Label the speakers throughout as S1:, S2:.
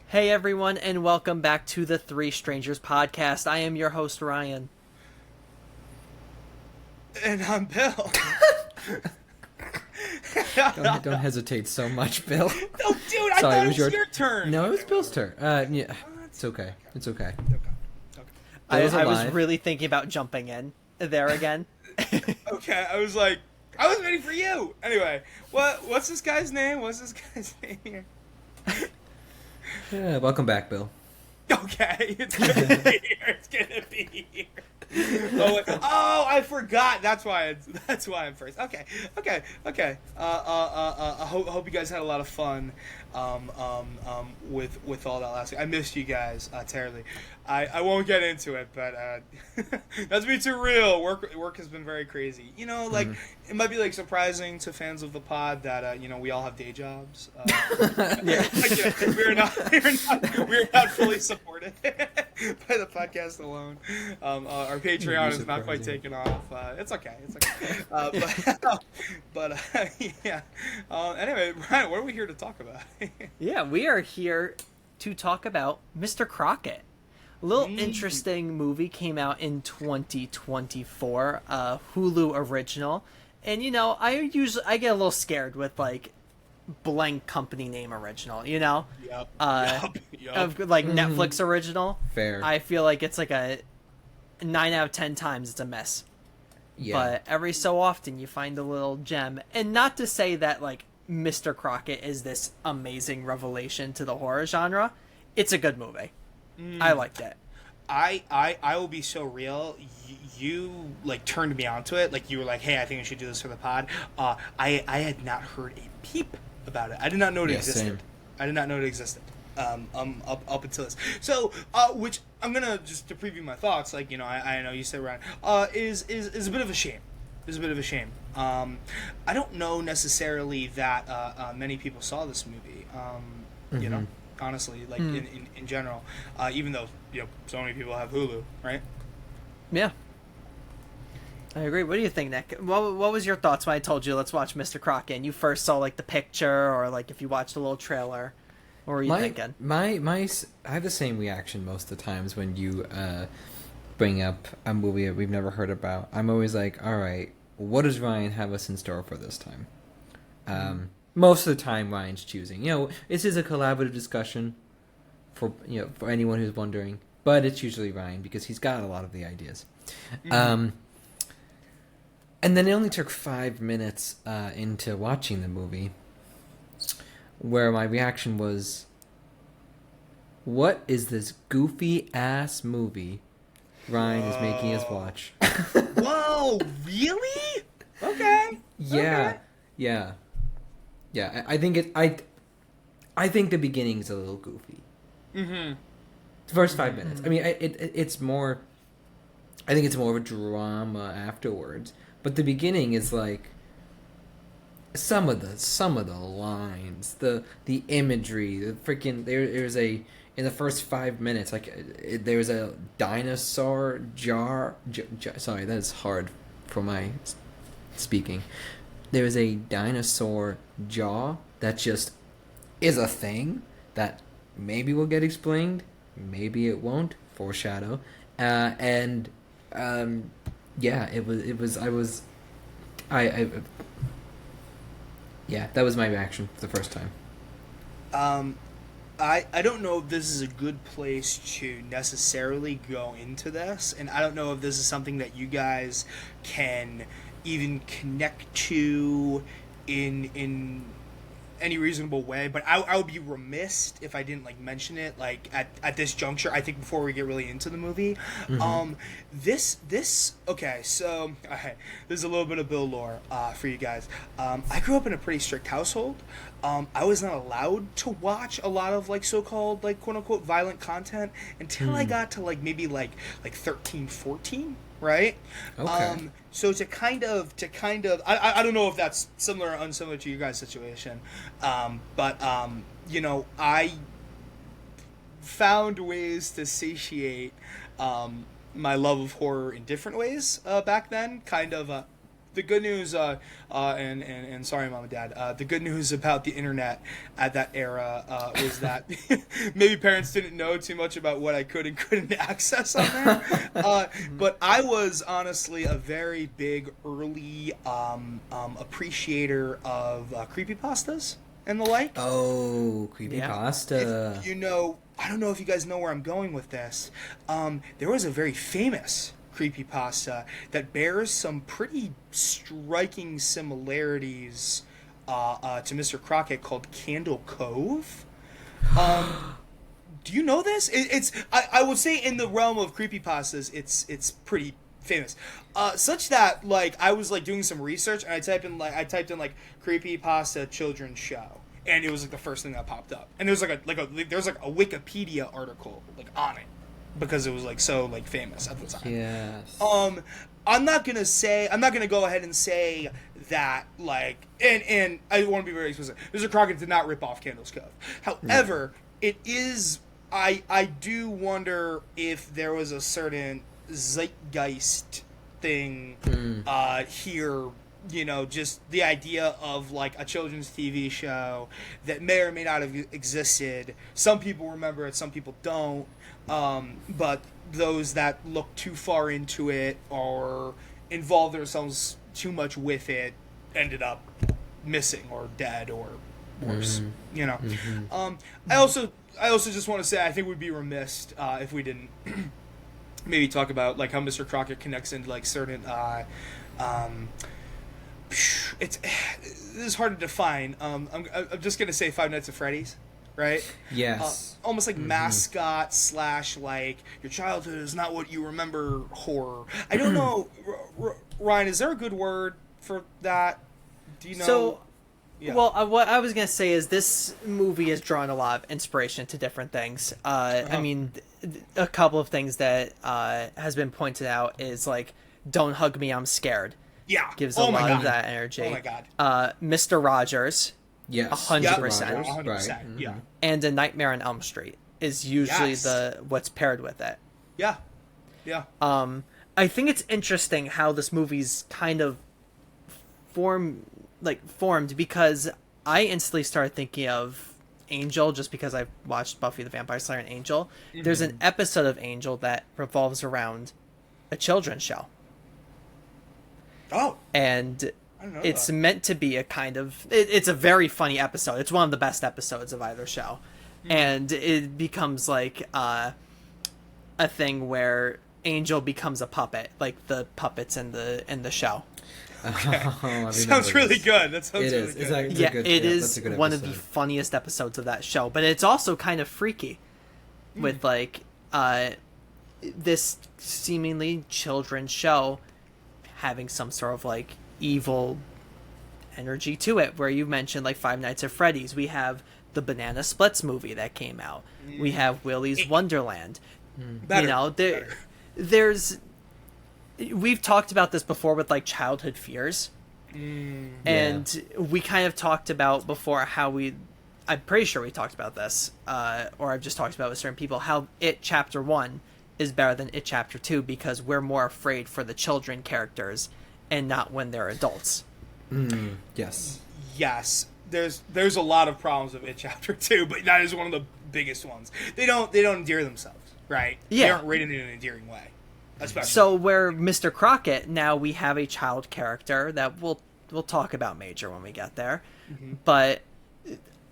S1: Hey everyone, and welcome back to the Three Strangers podcast. I am your host, Ryan.
S2: And I'm Bill.
S3: Don't hesitate so much, Bill.
S2: No, dude, I thought it was your turn.
S3: No, it was Bill's turn. Yeah, it's okay. It's okay.
S2: Okay.
S1: I was really thinking about jumping in there again.
S2: Okay, I was waiting for you. Anyway, what's this guy's name? Here?
S3: Yeah, welcome back, Bill.
S2: Okay, it's gonna be here. Oh, I forgot. That's why I'm first. Okay. I hope you guys had a lot of fun. With all that last week. I missed you guys terribly. I won't get into it, but that's me too real. Work has been very crazy. It might be surprising to fans of the pod that we all have day jobs.
S1: Yeah.
S2: We're not fully supported by the podcast alone. Our Patreon is not quite taken off. It's okay. Yeah. Anyway, Ryan, what are we here to talk about?
S1: Yeah, we are here to talk about Mr. Crocket. A little interesting movie came out in 2024, Hulu original. And I get a little scared with blank company name original,
S2: Yep.
S1: of Netflix original.
S3: Fair.
S1: I feel like it's a 9 out of 10 times it's a mess.
S3: Yeah.
S1: But every so often you find a little gem. And not to say that Mr. Crocket is this amazing revelation to the horror genre. It's a good movie. I liked it.
S2: I will be so real. You turned me onto it. You were like, "Hey, I think we should do this for the pod." I had not heard a peep about it. I did not know it existed.
S3: Same.
S2: I did not know it existed. Up until this. So, which I'm gonna just to preview my thoughts. I know you said Ryan. Is a bit of a shame. Is a bit of a shame. I don't know necessarily that many people saw this movie. Honestly, in general, even though so many people have Hulu, right?
S1: Yeah. I agree. What do you think, Nick? What was your thoughts when I told you let's watch Mr. Crocket and you first saw the picture or if you watched a little trailer? What were you thinking?
S3: I have the same reaction most of the times when you bring up a movie that we've never heard about. I'm always like, all right, what does Ryan have us in store for this time? Most of the time, Ryan's choosing. This is a collaborative discussion for anyone who's wondering, but it's usually Ryan because he's got a lot of the ideas. And then it only took 5 minutes into watching the movie where my reaction was, what is this goofy ass movie Ryan is making us watch?
S2: Whoa, really? Okay.
S3: Yeah. I think I think the beginning is a little goofy.
S2: Mm-hmm.
S3: The first 5 minutes. I mean, it's more. I think it's more of a drama afterwards, but the beginning is some of the lines, the imagery, the freaking there's a in the first 5 minutes there's a dinosaur jar. Sorry, that is hard for my speaking. There is a dinosaur jaw that just is a thing that maybe will get explained, maybe it won't. Foreshadow, yeah, that was my reaction for the first time.
S2: I don't know if this is a good place to necessarily go into this, and I don't know if this is something that you guys can even connect to in any reasonable way, but I would be remiss if I didn't mention it at this juncture. I think before we get really into the movie, okay, so this is a little bit of Bill lore for you guys. I grew up in a pretty strict household. I was not allowed to watch a lot of so-called quote unquote violent content until I got to maybe 13, 14. Right?
S3: Okay.
S2: So to kind of I don't know if that's similar or unsimilar to your guys' situation, but I found ways to satiate my love of horror in different ways back then. the good news, and sorry, mom and dad. The good news about the internet at that era was that maybe parents didn't know too much about what I could and couldn't access on there. But I was honestly a very big early appreciator of creepypastas and the like.
S3: Oh, creepypasta.
S2: If you know, I don't know if you guys know where I'm going with this. There was a very famous creepypasta that bears some pretty striking similarities to Mr. Crocket called Candle Cove. Do you know this? I would say in the realm of creepypastas, it's pretty famous. Such that like I was like doing some research and I typed in like creepypasta children's show. And it was like the first thing that popped up. And there's like there's like a Wikipedia article like on it. Because it was like so like famous at the time.
S3: Yes.
S2: I'm not gonna go ahead and say that like and I want to be very explicit. Mr. Crockett did not rip off Candle's Cove. However, it is I do wonder if there was a certain zeitgeist thing here. You know, just the idea of like a children's TV show that may or may not have existed. Some people remember it, some people don't. But those that look too far into it or involve themselves too much with it ended up missing or dead or worse. You know. I also just want to say I think we'd be remiss if we didn't maybe talk about like how Mr. Crocket connects into like certain this is hard to define. I'm just gonna say Five Nights at Freddy's, right?
S3: Yes.
S2: Almost like mascot / like your childhood is not what you remember horror. I don't know, Ryan. Is there a good word for that? Do you know?
S1: So,
S2: yeah.
S1: Well, what I was gonna say is this movie has drawn a lot of inspiration to different things. I mean, a couple of things that has been pointed out is like, "Don't hug me, I'm scared."
S2: Yeah,
S1: Gives a lot of that energy.
S2: Oh my god.
S1: Mr. Rogers.
S3: Yes.
S1: 100%.
S2: 100%.
S3: Right.
S2: Yeah.
S1: And A Nightmare on Elm Street is usually
S2: Yes.
S1: what's paired with it.
S2: Yeah. Yeah.
S1: I think it's interesting how this movie's kind of formed because I instantly started thinking of Angel just because I've watched Buffy the Vampire Slayer and Angel. There's an episode of Angel that revolves around a children's show.
S2: Oh.
S1: And
S2: I don't know
S1: it's
S2: that.
S1: meant to be a kind of it's a very funny episode. It's one of the best episodes of either show. And it becomes like a thing where Angel becomes a puppet, like the puppets in the show.
S2: Sounds really good. That sounds
S3: It
S2: really
S3: is.
S2: good.
S3: It's
S1: Yeah,
S3: a good,
S1: it
S3: that's
S1: is
S3: a good
S1: one of the
S3: episode.
S1: funniest episodes of that show, but it's also kind of freaky with like this seemingly children's show having some sort of like evil energy to it, where you mentioned like Five Nights at Freddy's. We have the Banana Splits movie that came out. We have Willy's Wonderland.
S2: Better.
S1: You know,
S2: Better.
S1: there's we've talked about this before with like childhood fears. And we kind of talked about before how I'm pretty sure we talked about this, or I've just talked about with certain people, how It Chapter 1 is better than It Chapter 2 because we're more afraid for the children characters and not when they're adults.
S3: Yes.
S2: Yes. There's a lot of problems with It Chapter 2, but that is one of the biggest ones. They don't endear themselves, right?
S1: Yeah.
S2: They aren't written in an endearing way. Especially.
S1: So where Mr. Crocket, now we have a child character that we'll talk about Major when we get there. But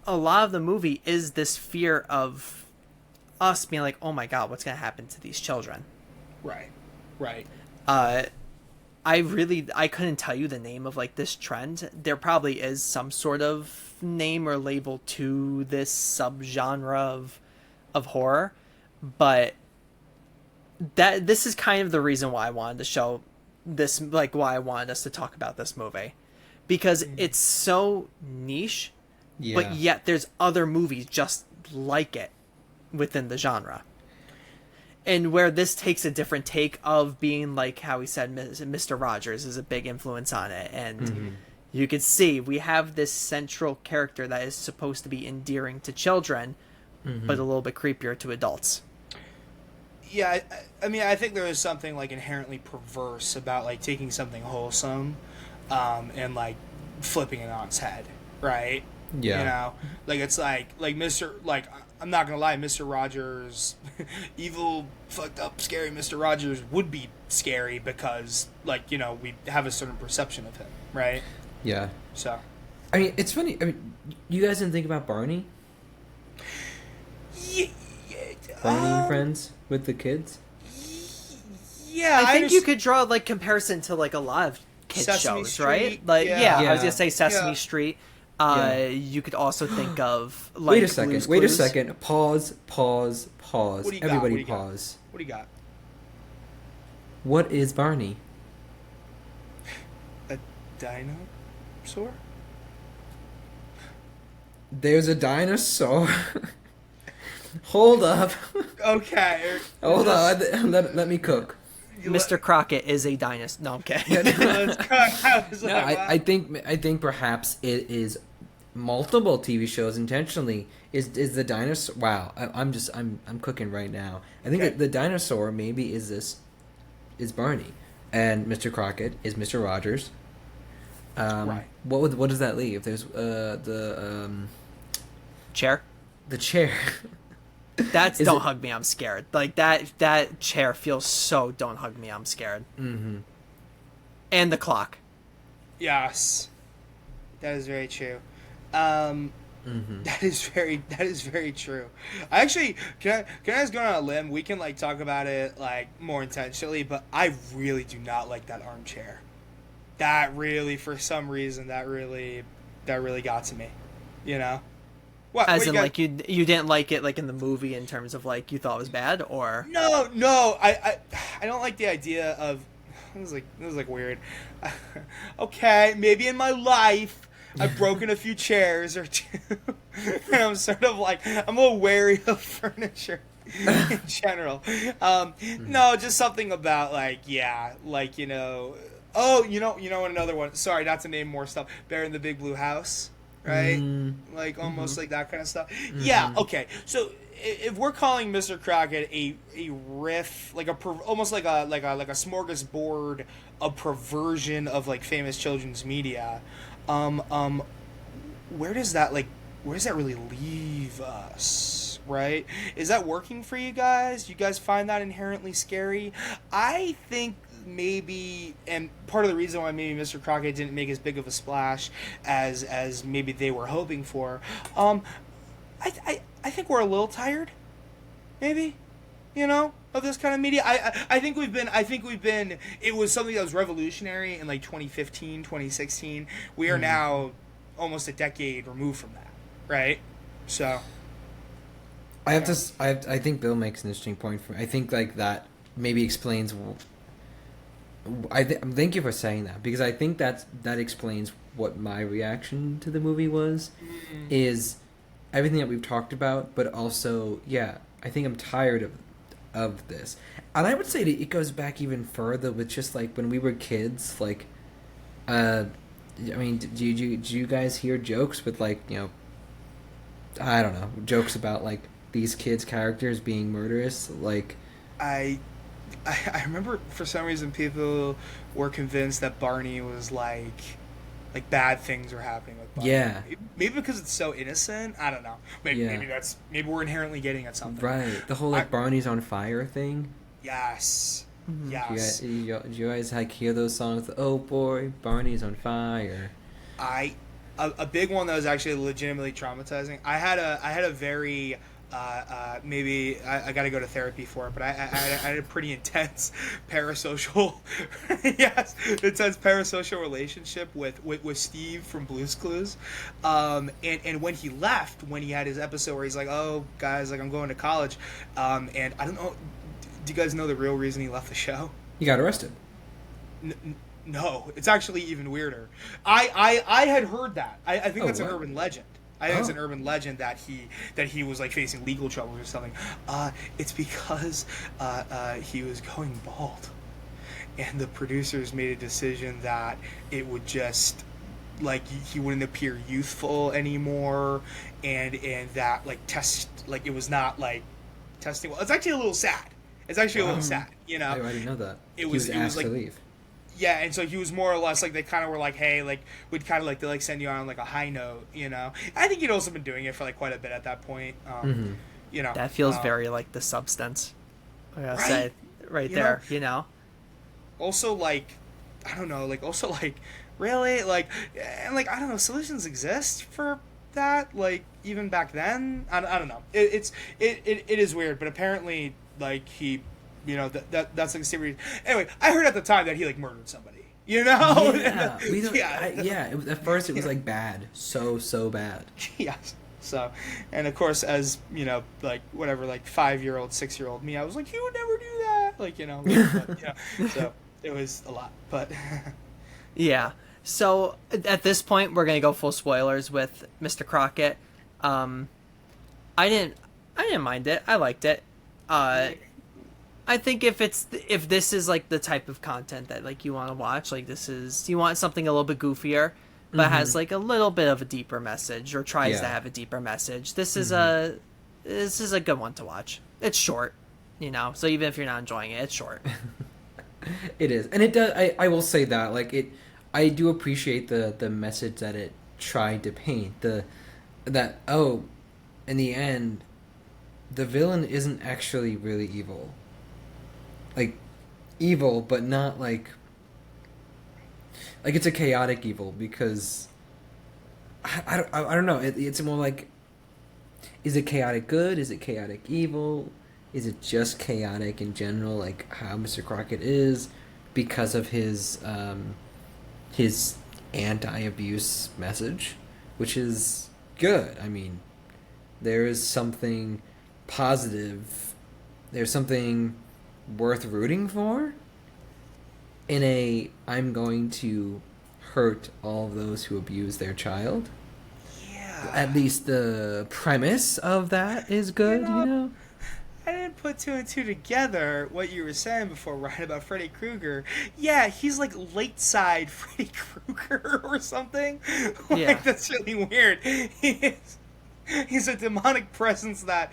S1: a lot of the movie is this fear of us being like, oh my god, what's going to happen to these children?
S2: Right.
S1: I couldn't tell you the name of like this trend. There probably is some sort of name or label to this subgenre of horror, but this is kind of the reason why I wanted to show this, like why I wanted us to talk about this movie, because it's so niche, but yet there's other movies just like it within the genre. And where this takes a different take of being like how he said Mr. Rogers is a big influence on it. And you can see we have this central character that is supposed to be endearing to children, but a little bit creepier to adults.
S2: Yeah, I mean, I think there is something like inherently perverse about like taking something wholesome and like flipping it on its head, right?
S3: Yeah.
S2: You know, like it's like Mr. Like I'm not gonna lie, Mr. Rogers, evil, fucked up, scary Mr. Rogers would be scary because like you know we have a certain perception of him, right?
S3: Yeah.
S2: So,
S3: I mean, it's funny. I mean, you guys didn't think about Barney?
S2: yeah,
S3: Barney and Friends with the kids?
S2: yeah,
S1: I think you could draw like comparison to like a lot of kids
S2: Sesame
S1: shows,
S2: Street,
S1: right? Like
S2: yeah.
S1: I was gonna say Sesame
S2: Yeah.
S1: Street.
S3: Yeah.
S1: You could also think of like
S3: Wait a second.
S1: Blue's
S3: Wait a
S1: Clues.
S3: second. Pause.
S2: What do you got?
S3: Everybody
S2: What do you got?
S3: pause.
S2: What do you got?
S3: What is Barney?
S2: A dinosaur?
S3: There's a dinosaur. Hold up.
S2: Okay.
S3: Hold on. Let me cook.
S1: Mr. Crocket is a dinosaur. No, I'm kidding.
S2: Let's cut. I was
S3: No,
S2: like,
S3: I think perhaps it is multiple TV shows intentionally. Is the dinosaur? Wow, I'm cooking right now. I think
S2: Okay.
S3: that the dinosaur maybe is Barney, and Mr. Crocket is Mr. Rogers.
S2: Right.
S3: What does that leave? There's
S1: Chair.
S3: the chair.
S1: That's
S3: Is
S1: don't
S3: it-
S1: hug me, I'm scared. Like that chair feels so don't hug me, I'm scared.
S3: Mm-hmm.
S1: And the clock.
S2: yes, that is very true.
S3: Mm-hmm.
S2: That is very true. I actually can I just go on a limb? We can like talk about it like more intentionally, but I really do not like that armchair. That really, for some reason, that really got to me. You know, what?
S1: As
S2: what
S1: in
S2: got-
S1: like you didn't like it like in the movie in terms of like you thought it was bad or
S2: No, I don't like the idea of. It was like weird. Okay, maybe in my life I've broken a few chairs or two, and I'm sort of like I'm a little wary of furniture in general. No, just something about like like you know. Oh, you know another one. Sorry, not to name more stuff. Bear in the Big Blue House, right? Like almost like that kind of stuff. Yeah. Okay. So if we're calling Mr. Crocket a riff, like almost like a smorgasbord, a perversion of like famous children's media, where does that really leave us, right? Is that working for you guys? You guys find that inherently scary? I think maybe, and part of the reason why maybe Mr. Crocket didn't make as big of a splash as maybe they were hoping for, I think we're a little tired, maybe, you know, of this kind of media. I think we've been, it was something that was revolutionary in like 2015, 2016. We are now almost a decade removed from that, right? So
S3: I think Bill makes an interesting point. I think like that maybe explains. Thank you for saying that, because I think that explains what my reaction to the movie was, is everything that we've talked about, but also I think I'm tired of this, and I would say that it goes back even further with just like when we were kids, like, I mean, do you guys hear jokes with like, you know, I don't know, jokes about like these kids' characters being murderous, like
S2: I remember for some reason people were convinced that Barney was like bad things were happening with Barney.
S3: Yeah.
S2: Maybe because it's so innocent. I don't know. Maybe maybe we're inherently getting at something.
S3: right, the whole like Barney's on fire thing.
S2: Yes. Yes.
S3: Do you guys like hear those songs? Oh boy, Barney's on fire.
S2: A big one that was actually legitimately traumatizing. I had a very maybe I got to go to therapy for it, but I had a pretty intense parasocial intense parasocial relationship with Steve from Blue's Clues, and when he left, when he had his episode where he's like, oh guys, like I'm going to college, and I don't know, do you guys know the real reason he left the show?
S3: He got arrested.
S2: No, it's actually even weirder. I had heard that. I think that's an
S3: what?
S2: urban legend. I think it's an urban legend that he was like facing legal troubles or something. It's because he was going bald, and the producers made a decision that it would just like he wouldn't appear youthful anymore, and that like it was not like testing well. It's actually a little sad. It's actually a little sad, you know.
S3: I didn't know that.
S2: It was
S3: he was asked
S2: like,
S3: to leave.
S2: Yeah, and so he was more or less like they kind of were like, hey, like we'd kind of like to like send you on like a high note, you know. I think he'd also been doing it for like quite a bit at that point, you know.
S1: That feels very like The Substance. I gotta
S2: Right?
S1: say, right
S2: You
S1: there,
S2: know?
S1: you know.
S2: Also, like, I don't know, like also like really like and like I don't know, solutions exist for that like even back then. I don't know. It is weird, but apparently like he, you know that's like a serious. Anyway, I heard at the time that he like murdered somebody. You know?
S3: Yeah, we don't,
S2: yeah.
S3: at first it was like bad, so bad.
S2: Yes. So, and of course, as you know, like whatever, like 5-year-old, 6-year-old me, I was like, he would never do that. Like, you know, but, so it was a lot, but
S1: Yeah. So at this point, we're gonna go full spoilers with Mr. Crocket. I didn't mind it. I liked it. I think if this is like the type of content that like you want to watch, like you want something a little bit goofier, but has like a little bit of a deeper message or tries to have a deeper message. This is a good one to watch. It's short, you know, so even if you're not enjoying it, it's short.
S3: It is, and it does. I will say that like it. I do appreciate the message that it tried to paint. In the end, the villain isn't actually really evil. Like, evil, but not like it's a chaotic evil because I don't know. It's more like, is it chaotic good? Is it chaotic evil? Is it just chaotic in general, like how Mr. Crocket is, because of his anti-abuse message, which is good. I mean, there is something positive. There's something worth rooting for in I'm going to hurt all of those who abuse their child.
S2: yeah.
S3: At least the premise of that is good, you know?
S2: I didn't put 2 and 2 together, what you were saying before, right, about Freddy Krueger. Yeah, he's like late side Freddy Krueger or something.
S1: Yeah.
S2: Like, that's really weird. He's a demonic presence that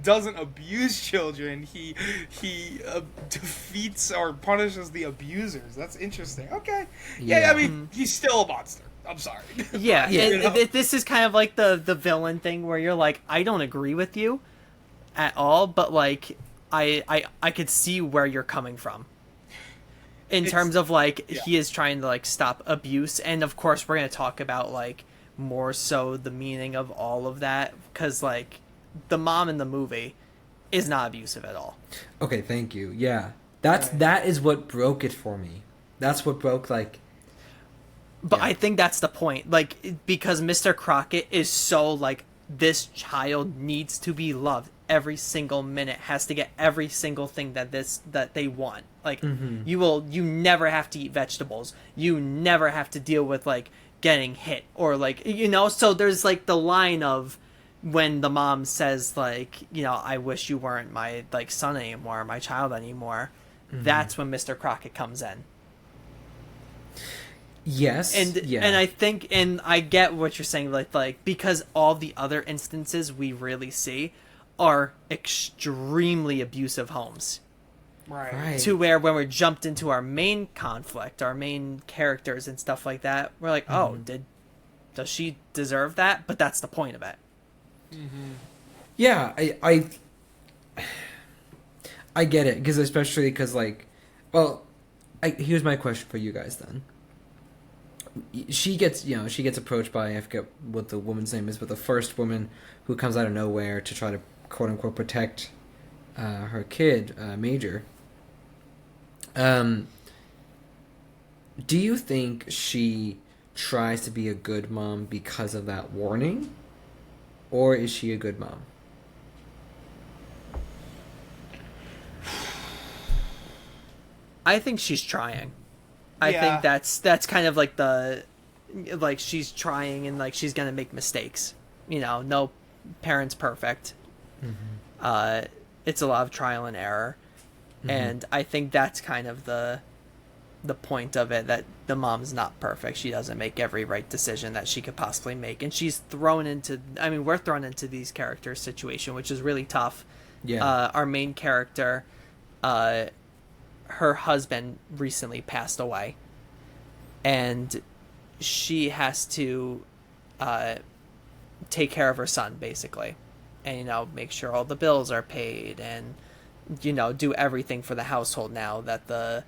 S2: doesn't abuse children. He defeats or punishes the abusers. That's interesting. Okay. Yeah, I mean, he's still a monster. I'm sorry.
S1: Yeah,
S2: You know?
S1: this is kind of like the villain thing where you're like, I don't agree with you at all, but like I could see where you're coming from. In terms of like he is trying to like stop abuse, and of course we're gonna talk about like more so the meaning of all of that, because like the mom in the movie is not abusive at all.
S3: Okay, thank you. Yeah, that is what broke it for me. That's what broke like.
S1: But I think that's the point, like, because Mr. Crocket is so like, this child needs to be loved every single minute, has to get every single thing that they want. Like, you never have to eat vegetables. You never have to deal with like getting hit or like, you know. So there's like the line of when the mom says like, you know, I wish you weren't my like son anymore, my child anymore. That's when Mr. Crocket comes in.
S3: Yes,
S1: and I think, and I get what you're saying, like because all the other instances we really see are extremely abusive homes,
S2: Right.
S1: to where when we're jumped into our main conflict, our main characters and stuff like that, we're like, oh, does she deserve that? But that's the point of it.
S3: Yeah, I get it, because especially because like, well, here's my question for you guys then. She gets approached by, I forget what the woman's name is, but the first woman who comes out of nowhere to try to quote unquote protect her kid, Major. Do you think she tries to be a good mom because of that warning, or is she a good mom?
S1: I think she's trying. I think that's kind of like like she's trying, and like she's gonna make mistakes. You know, no parent's perfect. It's a lot of trial and error, and I think that's kind of the point of it, that the mom's not perfect. She doesn't make every right decision that she could possibly make, and she's thrown into. I mean, we're thrown into these characters' situation, which is really tough.
S3: Yeah.
S1: Our main character, her husband recently passed away, and she has to take care of her son, basically, and make sure all the bills are paid, and do everything for the household now that the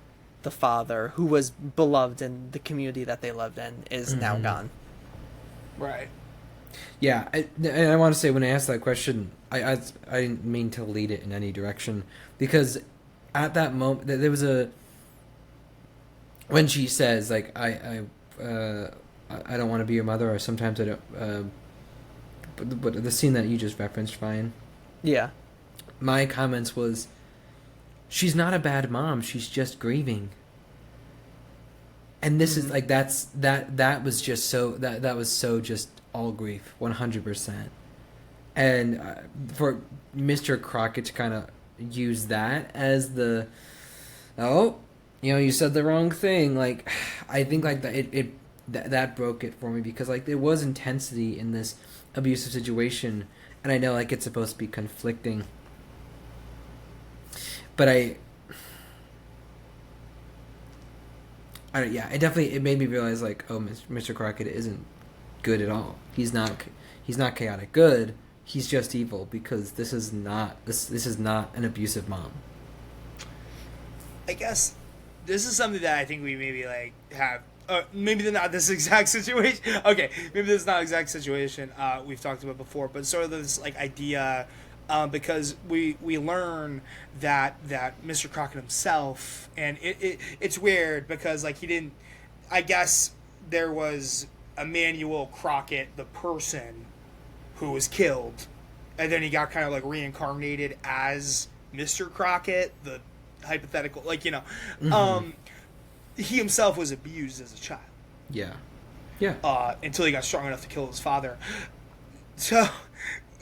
S1: father, who was beloved in the community that they lived in, is now gone.
S2: Right.
S3: Yeah, and I want to say, when I asked that question, I didn't mean to lead it in any direction, because at that moment there was when she says, like, I don't want to be your mother, or sometimes I don't. But the scene that you just referenced, Ryan.
S1: Yeah.
S3: My comments was, she's not a bad mom. She's just grieving. And this is like that was just so that was so just all grief, 100%. And for Mr. Crocket to kind of use that as the, you said the wrong thing. Like, I think like that broke it for me, because like there was intensity in this abusive situation, and I know like it's supposed to be conflicting, but it made me realize, like, oh, Mr. Crocket isn't good at all. He's not chaotic good. He's just evil, because this is not an abusive mom.
S2: I guess this is something that I think we maybe like have. Maybe they're not this exact situation. Okay, maybe this is not exact situation we've talked about before, but sort of this like idea, because we learn that Mr. Crocket himself, and it's weird because like he didn't. I guess there was Emmanuel Crocket, the person who was killed, and then he got kind of like reincarnated as Mr. Crocket, the hypothetical, like he himself was abused as a child.
S3: Yeah.
S2: Until he got strong enough to kill his father. So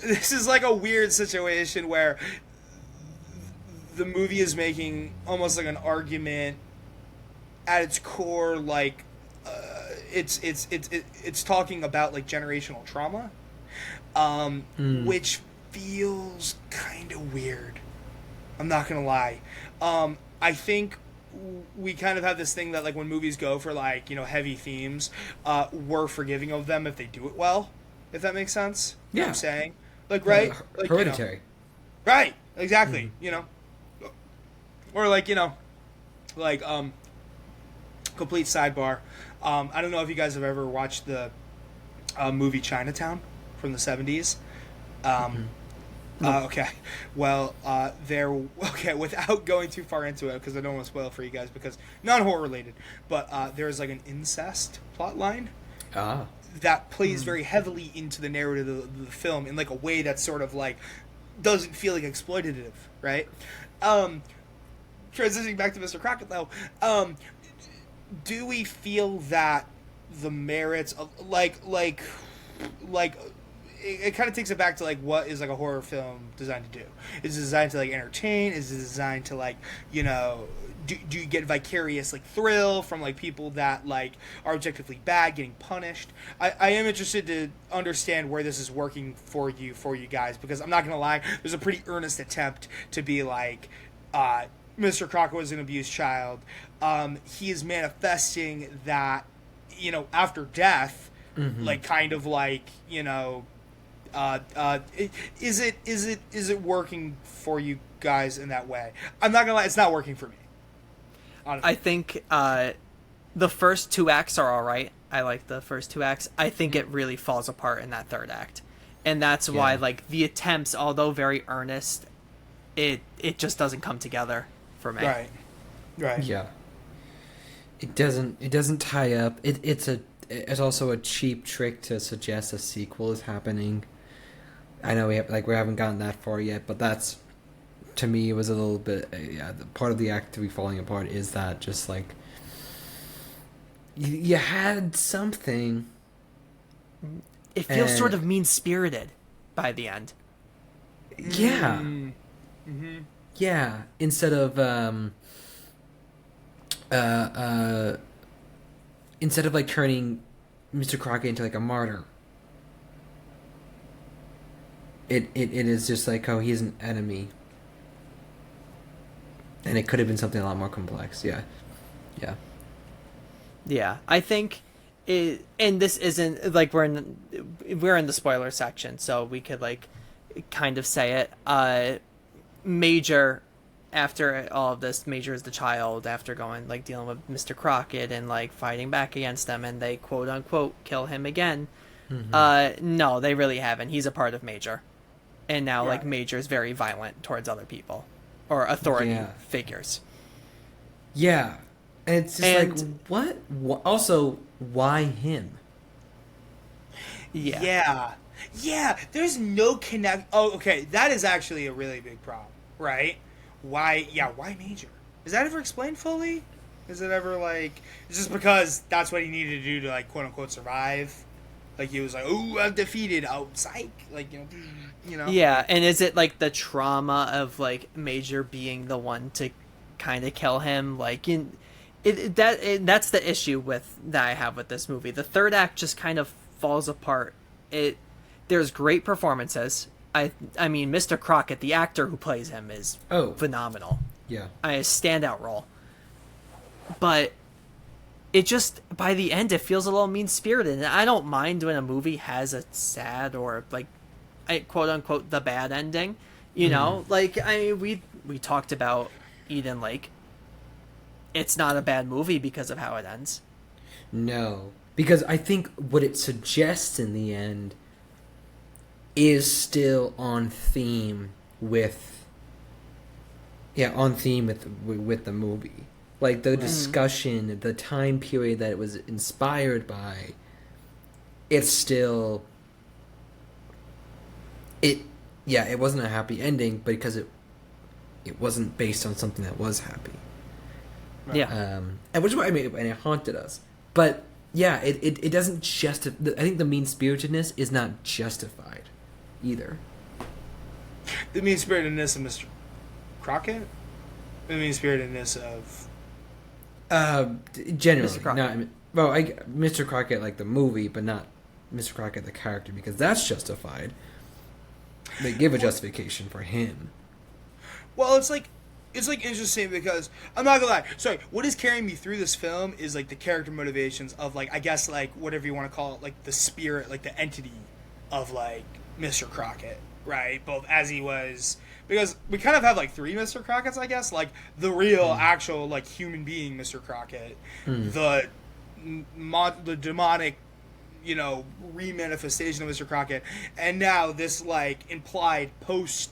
S2: this is like a weird situation where the movie is making almost like an argument at its core, like it's talking about like generational trauma, which feels kind of weird. I'm not gonna lie. I think we kind of have this thing that like when movies go for like heavy themes, we're forgiving of them if they do it well, if that makes sense. You know what I'm saying? Like, right? Like,
S3: Hereditary.
S2: Right, exactly. Or like complete sidebar. I don't know if you guys have ever watched the movie Chinatown from the 70s. Okay. Well, without going too far into it, because I don't want to spoil it for you guys, because non-horror related, but there's like an incest plot line that plays very heavily into the narrative of the film in like a way that sort of like doesn't feel like exploitative, right? Transitioning back to Mr. Crocket, though, do we feel that the merits of like it kind of takes it back to like what is like a horror film designed to do? Is it designed to like entertain? Is it designed to like do you get vicarious like thrill from like people that like are objectively bad getting punished? I am interested to understand where this is working for you guys, because I'm not gonna lie, there's a pretty earnest attempt to be like Mr. Crocker was an abused child. He is manifesting that after death, like kind of like is it working for you guys in that way? I'm not gonna lie, it's not working for me. Honestly.
S1: I think the first two acts are all right. I like the first two acts. I think it really falls apart in that third act, and that's why like the attempts, although very earnest, it just doesn't come together for me.
S2: Right.
S3: Yeah. It doesn't tie up. It's also a cheap trick to suggest a sequel is happening. I know we haven't gotten that far yet, but that's, to me, it was a little bit part of the act to be falling apart is that just like you had something.
S1: It feels sort of mean-spirited by the end.
S3: Yeah. Yeah. Instead of like turning Mr. Crocket into like a martyr. It is just like, oh, he's an enemy. And it could have been something a lot more complex. Yeah. Yeah.
S1: Yeah, I think it, and this isn't like we're in the spoiler section, so we could like kind of say it. Major, after all of this, Major is the child after going like dealing with Mr. Crocket and like fighting back against them, and they quote unquote kill him again. No, they really haven't. He's a part of Major, and now like
S2: Right.
S1: Major's very violent towards other people or authority
S3: Yeah.
S1: figures.
S3: Yeah. And it's just
S1: And-
S3: like, what? Also, why him?
S1: Yeah.
S2: Yeah, there's no connect. Oh, okay, that is actually a really big problem, right? Why Major? Is that ever explained fully? Is it ever like, it's just because that's what he needed to do to like quote unquote survive? Like he was like, oh, I'm defeated. Oh, psych. Like, you know.
S1: Yeah, and is it like the trauma of like Major being the one to kind of kill him? Like that's the issue with that I have with this movie. The third act just kind of falls apart. There's great performances. I mean, Mr. Crocket, the actor who plays him, is phenomenal.
S3: Yeah.
S1: A standout role. But it just, by the end, it feels a little mean-spirited. And I don't mind when a movie has a sad or, like, quote-unquote, the bad ending. You know? Like, we talked about Eden Lake. It's not a bad movie because of how it ends.
S3: No. Because I think what it suggests in the end is still on theme with the movie. Like the discussion, the time period that it was inspired by, it's still it wasn't a happy ending because it wasn't based on something that was happy.
S1: Yeah.
S3: And which is why and it haunted us. But yeah, it doesn't justify. I think the mean-spiritedness is not justified either.
S2: The mean-spiritedness of Mr. Crocket? The mean-spiritedness of...
S3: Generally,
S1: Mr. Crocket.
S3: Mr. Crocket like the movie, but not Mr. Crocket the character, because that's justified. They give a justification for him.
S2: Well, it's like interesting because I'm not gonna lie. Sorry, what is carrying me through this film is like the character motivations of like, I guess, like whatever you want to call it, like the spirit, like the entity of like Mr. Crocket, right? Both as he was, because we kind of have like three Mr. Crockets, I guess, like the real actual like human being Mr. Crocket, the demonic, you know, remanifestation of Mr. Crocket, and now this like implied post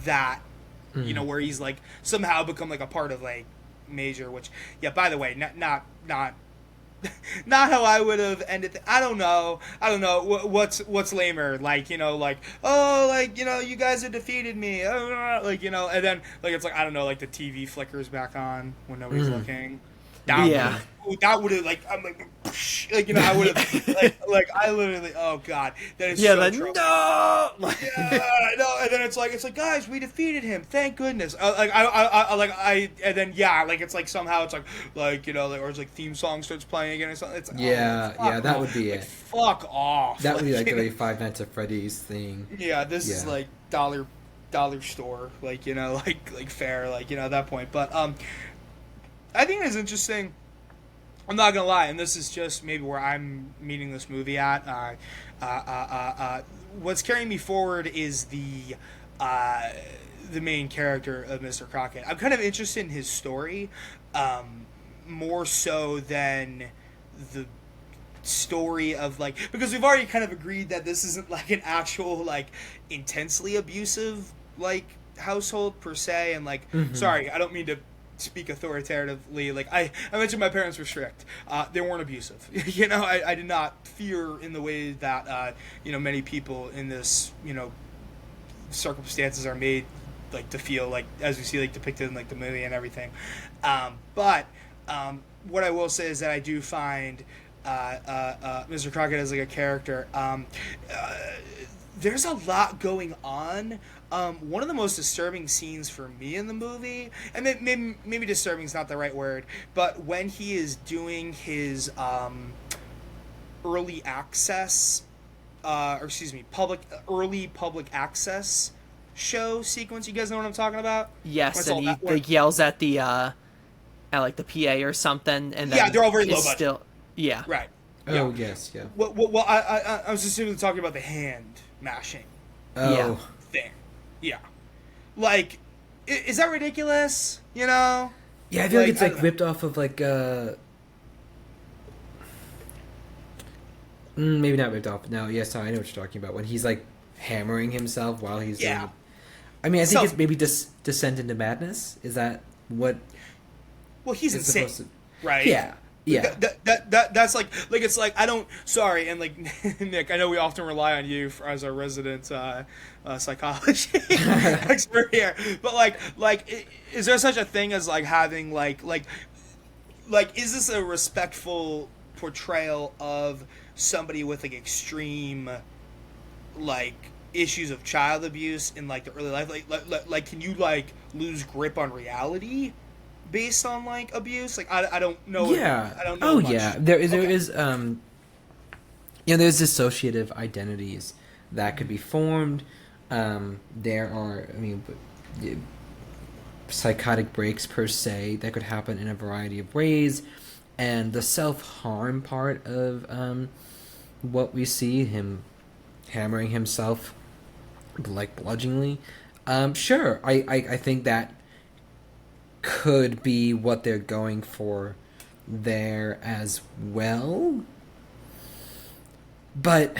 S2: that, you know, where he's like somehow become like a part of like Major, which, yeah, by the way, not how I would have ended. I don't know. What's lamer, like, you know, like, oh, like, you know, you guys have defeated me, like, you know, and then like it's like, I don't know, like the TV flickers back on when nobody's looking. That would have like, I'm like, you know, I would have like I literally, oh god, that is so trouble.
S1: No.
S2: No, and then it's like guys, we defeated him, thank goodness. And then like it's like somehow it's like you know, like, or it's like theme song starts playing again or something. It's
S3: that would be
S2: like,
S3: it.
S2: Fuck off.
S3: That would be like the Five Nights at Freddy's thing.
S2: Yeah, this is like dollar store, like, you know, like fair, like, you know, at that point. But I think it's interesting. I'm not gonna lie, and this is just maybe where I'm meeting this movie at. What's carrying me forward is the main character of Mr. Crocket. I'm kind of interested in his story, more so than the story of like, because we've already kind of agreed that this isn't like an actual like intensely abusive like household per se, and like sorry, I don't mean to speak authoritatively. Like I mentioned my parents were strict. They weren't abusive. You know, I did not fear in the way that you know, many people in this, you know, circumstances are made like to feel, like as we see like depicted in like the movie and everything. But what I will say is that I do find Mr. Crockett as like a character. There's a lot going on. One of the most disturbing scenes for me in the movie, and maybe disturbing is not the right word, but when he is doing his early access, early public access show sequence. You guys know what I'm talking about?
S1: Yes,
S2: That's
S1: and
S2: all
S1: he
S2: that
S1: like,
S2: work.
S1: yells at the like the PA or something, and then
S2: Yeah, they're all very low
S1: is
S2: budget.
S1: still yeah.
S2: Right.
S3: Oh,
S2: Yeah.
S3: yes, yeah.
S2: Well, I was specifically talking about the hand mashing
S3: Oh.
S1: Yeah.
S2: thing. Yeah. Like, is that ridiculous? You know?
S3: Yeah, I feel like it's
S2: I
S3: like
S2: don't
S3: ripped off of like maybe not ripped off. No, yes, I know what you're talking about. When he's like hammering himself while he's
S2: Yeah.
S3: doing. I mean, I think
S2: So-
S3: it's maybe descent into madness. Is that what
S2: Well, he's
S3: it's
S2: insane,
S3: supposed to?
S2: right?
S3: Yeah, yeah.
S2: That's like it's like I don't. Sorry, and like Nick, I know we often rely on you as our resident psychology expert here, but is there such a thing as like having like is this a respectful portrayal of somebody with like extreme like issues of child abuse in like the early life? Like can you like lose grip on reality based on like abuse? Like I don't know.
S3: Yeah.
S2: I don't know.
S3: Oh
S2: much.
S3: yeah. There
S2: Okay.
S3: is there's dissociative identities that could be formed. There are, I mean, psychotic breaks per se that could happen in a variety of ways, and the self-harm part of what we see, him hammering himself like bludgeoningly, sure, I think that could be what they're going for there as well, but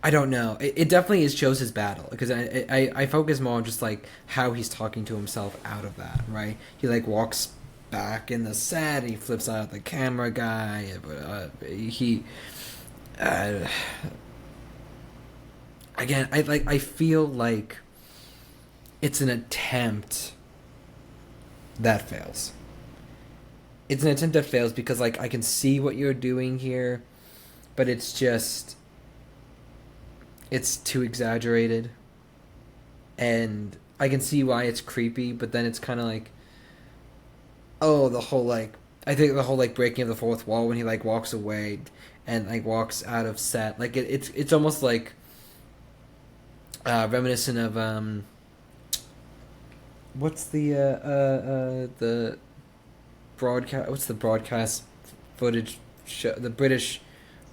S3: I don't know. It definitely shows his battle, because I focus more on just like how he's talking to himself out of that, right? He like walks back in the set, he flips out the camera guy, again, I feel like it's an attempt that fails. It's an attempt that fails because like I can see what you're doing here, but it's too exaggerated, and I can see why it's creepy, but then it's kind of like, oh, I think the whole like breaking of the fourth wall when he like walks away and like walks out of set, like it's almost like reminiscent of what's the broadcast? What's the broadcast footage show? The British.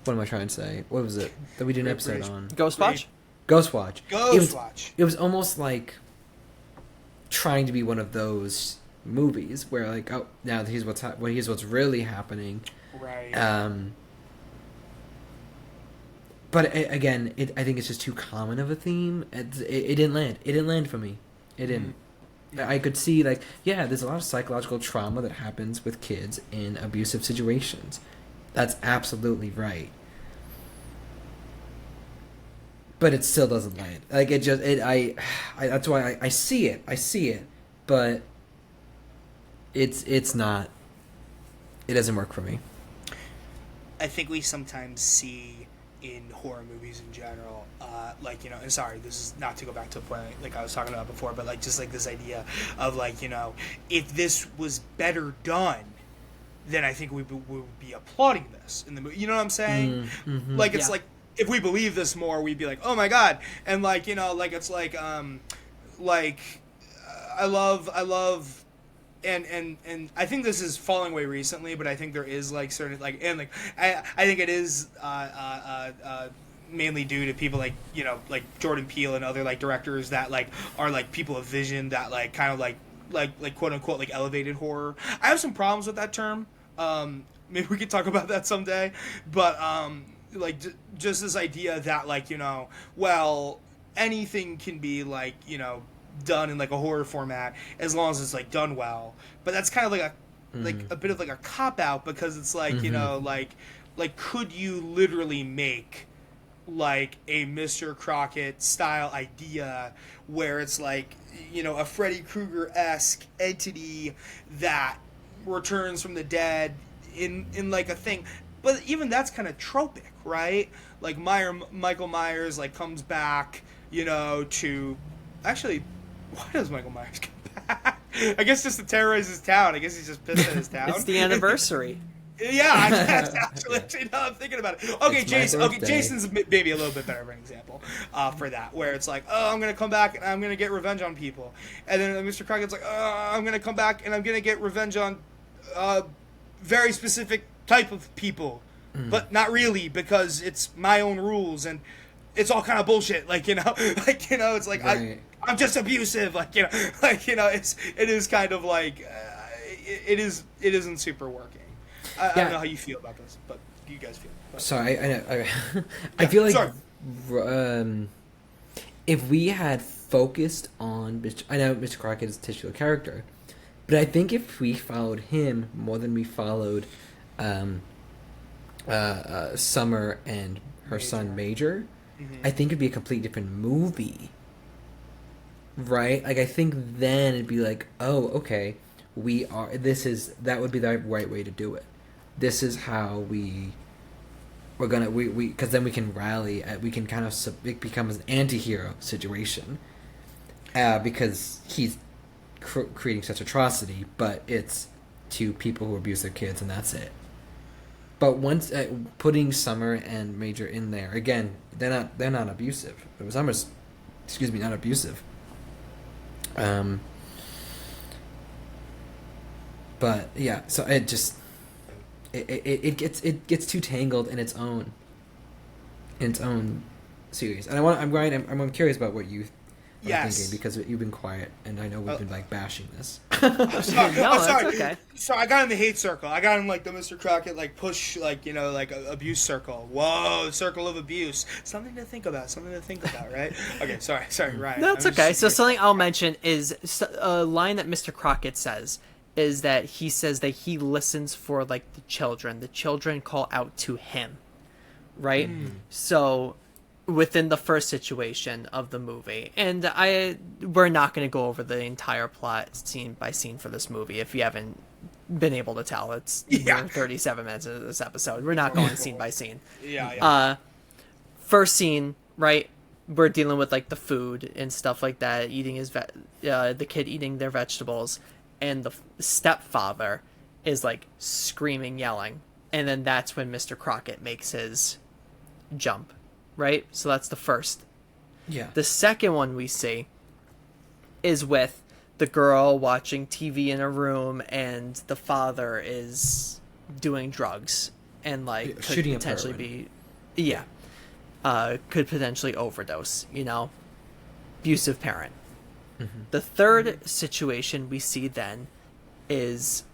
S3: What am I trying to say? What was it that we did an episode
S2: British.
S3: on?
S1: Ghostwatch?
S3: Ghostwatch.
S2: Ghostwatch.
S3: It was almost like trying to be one of those movies where like, oh, now here's what's really happening.
S2: Right.
S3: But again, I think it's just too common of a theme. It didn't land. It didn't land for me. It didn't. I could see like, yeah, there's a lot of psychological trauma that happens with kids in abusive situations. That's absolutely right. But it still doesn't land. Like I that's why I see it. I see it, but it's not. It doesn't work for me.
S2: I think we sometimes see in horror movies in general, like, you know, and sorry, this is not to go back to a point like I was talking about before, but like just like this idea of like, you know, if this was better done, then I think we would be applauding this in the movie. You know what I'm saying?
S3: Mm-hmm.
S2: Like it's
S1: Yeah.
S2: like if we believe this more, we'd be like, oh my god, and like, you know, like it's like I love. And I think this is falling away recently, but I think there is like certain like, and like I think it is mainly due to people like, you know, like Jordan Peele and other like directors that like are like people of vision that like kind of like quote unquote like elevated horror. I have some problems with that term. Maybe we could talk about that someday, but like just this idea that like, you know, well, anything can be like, you know, done in like a horror format as long as it's like done well, but that's kind of like a bit of like a cop out, because it's like, you know, like could you literally make like a Mr. Crocket style idea where it's like, you know, a Freddy Krueger-esque entity that returns from the dead in like a thing, but even that's kind of tropic, right? Like Michael Myers like comes back, you know, to actually. Why does Michael Myers come back? I guess just to terrorize his town. I guess he's just pissed at his town.
S1: It's the anniversary.
S2: Yeah, that's actually, now I'm thinking about it. Okay,
S3: It's my
S2: Jason. Okay,
S3: birthday.
S2: Jason's maybe a little bit better of an example for that, where it's like, oh, I'm gonna come back and I'm gonna get revenge on people, and then Mr. Crockett's like, oh, I'm gonna come back and I'm gonna get revenge on very specific type of people, but not really because it's my own rules and it's all kind of bullshit. Like it's like
S3: Right.
S2: I'm just abusive. It is kind of like it isn't super working. I don't know how you feel about this, but you guys feel. But.
S3: Sorry, I feel like
S2: sorry.
S3: If we had focused on I know Mr. Crockett is a titular character, but I think if we followed him more than we followed Summer and her son Major, I think it'd be a completely different movie. Right? Like I think then it'd be like, oh, okay, that would be the right way to do it. This is how we're gonna because then we can rally. We can kind of it becomes an anti-hero situation because he's creating such atrocity, but it's to people who abuse their kids and that's it. But once putting Summer and Major in there again, they're not abusive. Summer's, not abusive. But yeah, so it just it gets too tangled in its own series. And I'm curious about what you are thinking because you've been quiet and I know we've been like bashing this.
S2: I'm sorry.
S1: No,
S2: I'm
S1: that's
S2: sorry.
S1: okay.
S2: So I got in the hate circle. I got in like the Mr. Crockett like push abuse circle. Whoa, circle of abuse. Something to think about. Right? Okay. Sorry, Ryan.
S1: No, it's okay. So something I'll mention is a line that Mr. Crockett says is that he says that he listens for like the children. The children call out to him, right? So within the first situation of the movie, and we're not going to go over the entire plot scene by scene for this movie if you haven't been able to tell. It's 37 minutes into this episode. We're not going scene by scene. First scene, right? We're dealing with like the food and stuff like that, eating the kid eating their vegetables, and the stepfather is like screaming, yelling, and then that's when Mr. Crockett makes his jump, right? So that's the first.
S3: Yeah.
S1: The second one we see is with the girl watching TV in a room and the father is doing drugs and like could
S3: shooting
S1: potentially could potentially overdose, abusive parent. The third situation we see then is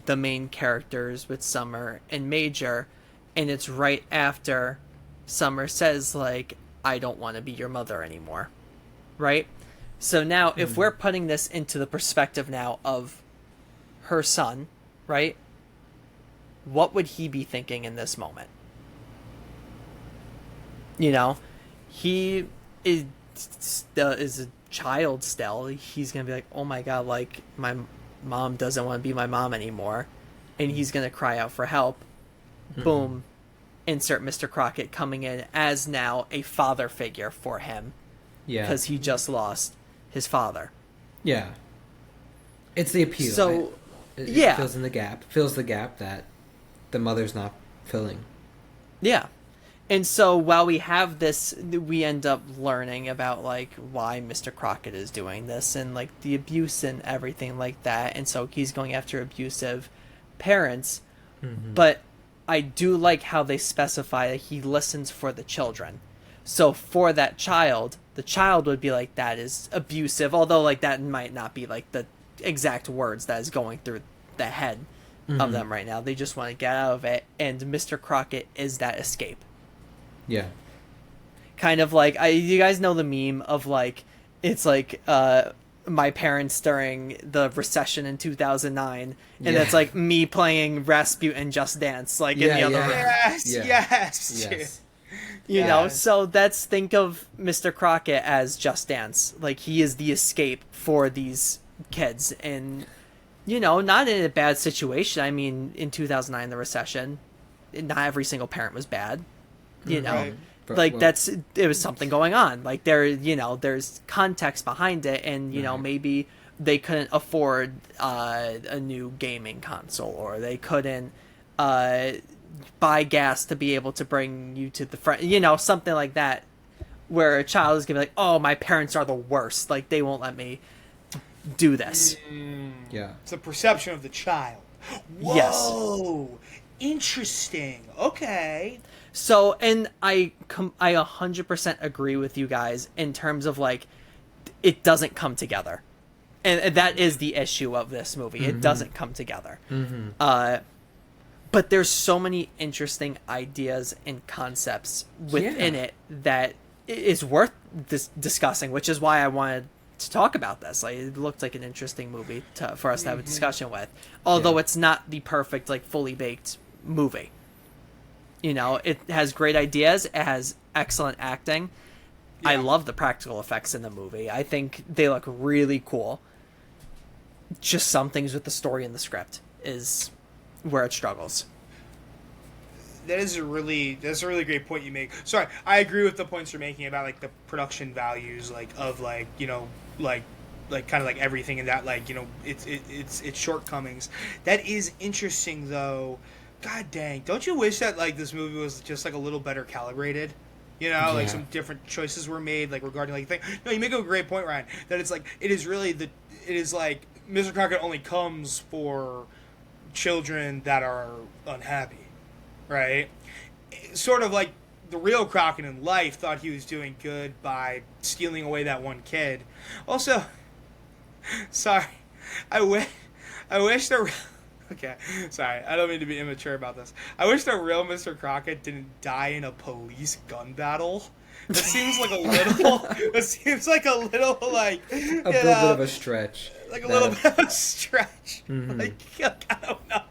S1: the main characters with Summer and Major, and it's right after Summer says like, I don't want to be your mother anymore, right? So now if we're putting this into the perspective now of her son, right, what would he be thinking in this moment? He is a child still. He's gonna be like, oh my god, like my mom doesn't want to be my mom anymore, and he's gonna cry out for help. Boom, insert Mr. Crockett coming in as now a father figure for him, because he just lost his father.
S3: It's the appeal.
S1: So
S3: it fills the gap that the mother's not filling.
S1: And so while we have this, we end up learning about like why Mr. Crockett is doing this and like the abuse and everything like that. And so he's going after abusive parents. But I do like how they specify that he listens for the children. So for that child, the child would be like, that is abusive. Although like that might not be like the exact words that is going through the head of them right now. They just want to get out of it. And Mr. Crockett is that escape. Kind of like you guys know the meme of like it's like my parents during the recession in 2009 and that's like me playing Rasputin Just Dance like in the other room.
S2: Yes.
S1: You know, so that's think of Mr. Crockett as Just Dance. Like he is the escape for these kids and not in a bad situation. I mean, in 2009 the recession, not every single parent was bad. It was something going on. Like there's context behind it, and maybe they couldn't afford a new gaming console, or they couldn't buy gas to be able to bring you to the front, you know, something like that, where a child is gonna be like, oh, my parents are the worst, like they won't let me do this.
S3: Yeah.
S2: It's the perception of the child. Whoa! Yes. Interesting. Okay.
S1: So, and I 100% agree with you guys in terms of like, it doesn't come together, and that is the issue of this movie. It doesn't come together. But there's so many interesting ideas and concepts within it that is worth discussing, which is why I wanted to talk about this. Like, it looked like an interesting movie for us to have a discussion with, although it's not the perfect, like, fully baked movie. You know, it has great ideas. It has excellent acting. Yeah. I love the practical effects in the movie. I think they look really cool. Just some things with the story and the script is where it struggles.
S2: That's a really great point you make. Sorry, I agree with the points you're making about like the production values, like of like, you know, like kind of like everything in that, like, you know, it's shortcomings. That is interesting though. God dang, don't you wish that like this movie was just like a little better calibrated? You know, like some different choices were made, like regarding like thing. No, you make a great point, Ryan. That it's like it is like Mr. Crocket only comes for children that are unhappy, right? Sort of like the real Crocket in life thought he was doing good by stealing away that one kid. Also, sorry, I wish there. Okay, sorry. I don't mean to be immature about this. I wish the real Mr. Crocket didn't die in a police gun battle. It seems like a little. It seems like a little like
S3: a little bit of a stretch.
S2: Like a little bit of a stretch. Like I don't know.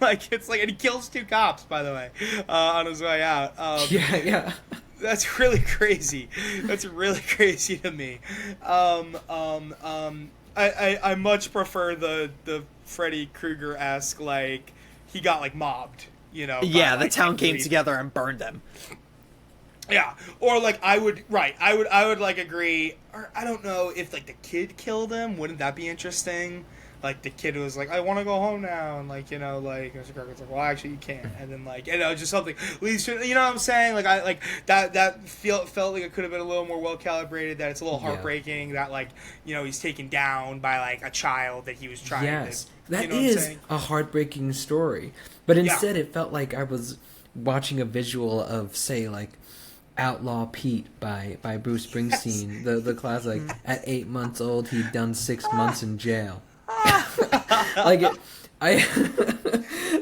S2: Like it's like, and he kills 2 cops, by the way, on his way out.
S3: Yeah.
S2: That's really crazy. That's really crazy to me. I much prefer the Freddy Krueger-esque, like, he got, like, mobbed, you know?
S1: Yeah,
S2: by,
S1: the
S2: like,
S1: town came together and burned him.
S2: Yeah, or, like, I would, like, agree, or I don't know if, like, the kid killed him, wouldn't that be interesting? Like, the kid was like, I want to go home now, and, like, you know, like, Mr. Crocket's like, well, actually, you can't, and then, like, you know, just something leads to, you know what I'm saying? Like, that felt like it could have been a little more well-calibrated, that it's a little heartbreaking, that, like, you know, he's taken down by, like, a child that he was trying to,
S3: that
S2: you know
S3: is a heartbreaking story, but instead it felt like I was watching a visual of, say, like, Outlaw Pete by Bruce Springsteen, the classic, like, at 8 months old, he'd done 6 months in jail. Like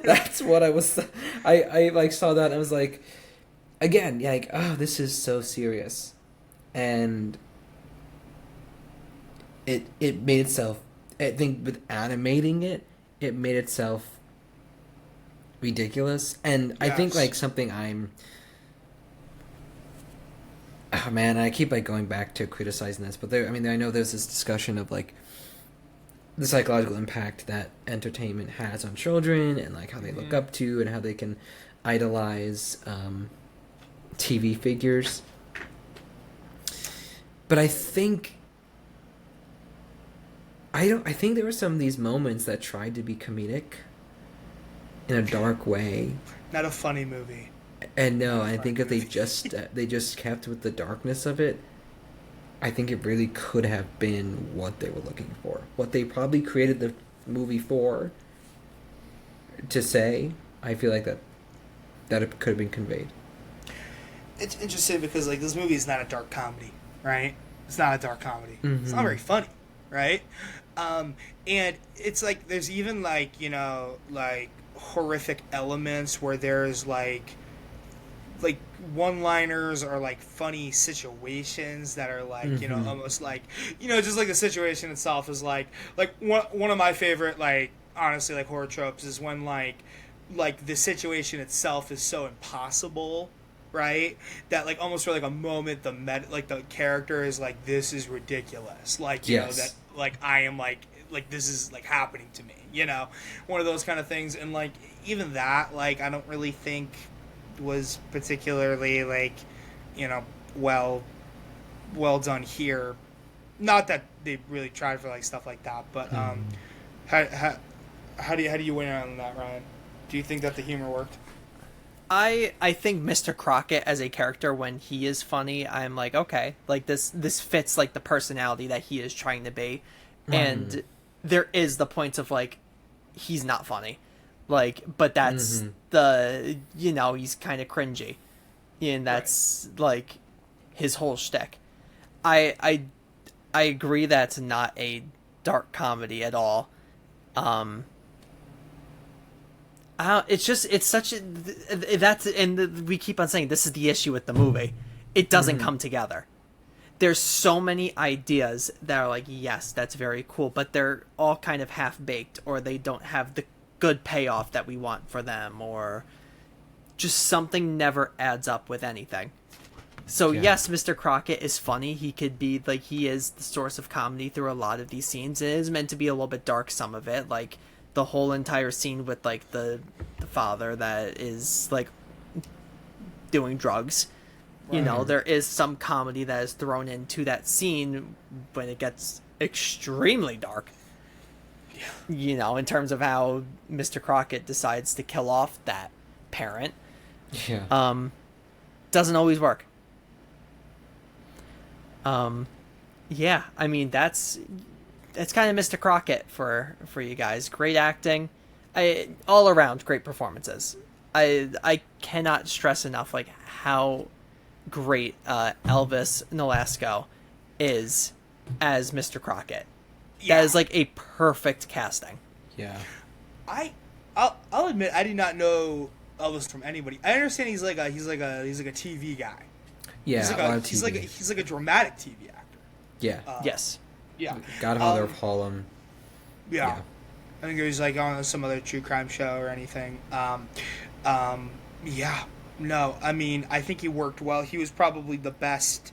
S3: that's what I was. I like saw that and I was like, again, like, oh, this is so serious, and it made itself. I think with animating it made itself ridiculous, and I think like something I'm. Oh man, I keep like going back to criticizing this, but I know there's this discussion of like the psychological impact that entertainment has on children, and like how they look up to and how they can idolize TV figures. But I think there were some of these moments that tried to be comedic in a dark way.
S2: Not a funny movie.
S3: And no, I think if they just kept with the darkness of it, I think it really could have been what they were looking for. What they probably created the movie for, to say, I feel like that it could have been conveyed.
S2: It's interesting because, like, this movie is not a dark comedy, right? It's not a dark comedy.
S3: Mm-hmm.
S2: It's not very funny, right? And it's like, there's even, like, you know, like, horrific elements where there's, like one-liners or like funny situations that are like, you know, almost like, you know, just like the situation itself is like one of my favorite, like, honestly, like, horror tropes is when like the situation itself is so impossible, right, that like almost for like a moment the character is like, this is ridiculous, like, you know, that like I am like this is like happening to me, you know, one of those kind of things. And like even that, like, I don't really think was particularly, like, you know, well done here. Not that they really tried for like stuff like that, but how do you weigh in on that, Ryan? Do you think that the humor worked?
S1: I think Mr. Crocket as a character, when he is funny, I'm like, okay, like this fits like the personality that he is trying to be, and there is the points of like he's not funny, like, but that's the, you know, he's kind of cringy, and that's like his whole shtick. I agree that it's not a dark comedy at all. It's just, it's such a, that's, and we keep on saying this is the issue with the movie. It doesn't come together. There's so many ideas that are like, yes, that's very cool, but they're all kind of half-baked, or they don't have the good payoff that we want for them, or just something never adds up with anything. So yes, Mr. Crocket is funny. He could be, like, he is the source of comedy through a lot of these scenes. It is meant to be a little bit dark, some of it, like the whole entire scene with like the father that is like doing drugs. You know, there is some comedy that is thrown into that scene when it gets extremely dark. You know, in terms of how Mr. Crocket decides to kill off that parent. Doesn't always work. Yeah, I mean, that's kind of Mr. Crocket for you guys. Great acting, all around great performances. I cannot stress enough like how great Elvis Nolasco is as Mr. Crocket.
S2: Yeah.
S1: That is like a perfect casting.
S3: Yeah.
S2: I'll admit I did not know Elvis from anybody. I understand he's like a TV guy.
S3: Yeah,
S2: he's like a dramatic TV actor.
S3: Yeah.
S1: Yes.
S2: Yeah.
S3: Godfather of Harlem.
S2: Yeah. I think he was like on some other true crime show or anything. Yeah. No, I mean, I think he worked well. He was probably the best.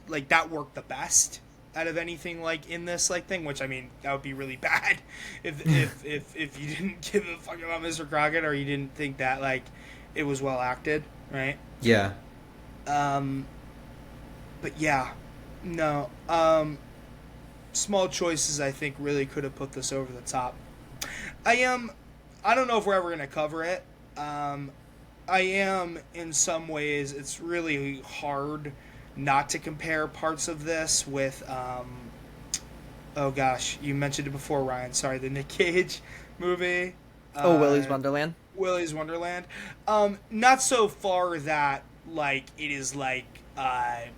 S2: Like, that worked the best out of anything like in this like thing. Which, I mean, that would be really bad if you didn't give a fuck about Mr. Crockett, or you didn't think that like it was well acted, right?
S3: Yeah.
S2: But yeah, no. Small choices, I think, really could have put this over the top. I don't know if we're ever going to cover it. I am, in some ways, it's really hard not to compare parts of this with, oh gosh, you mentioned it before, Ryan, sorry, the Nick Cage movie.
S1: Willy's Wonderland?
S2: Willy's Wonderland. Not so far that, like, it is like, I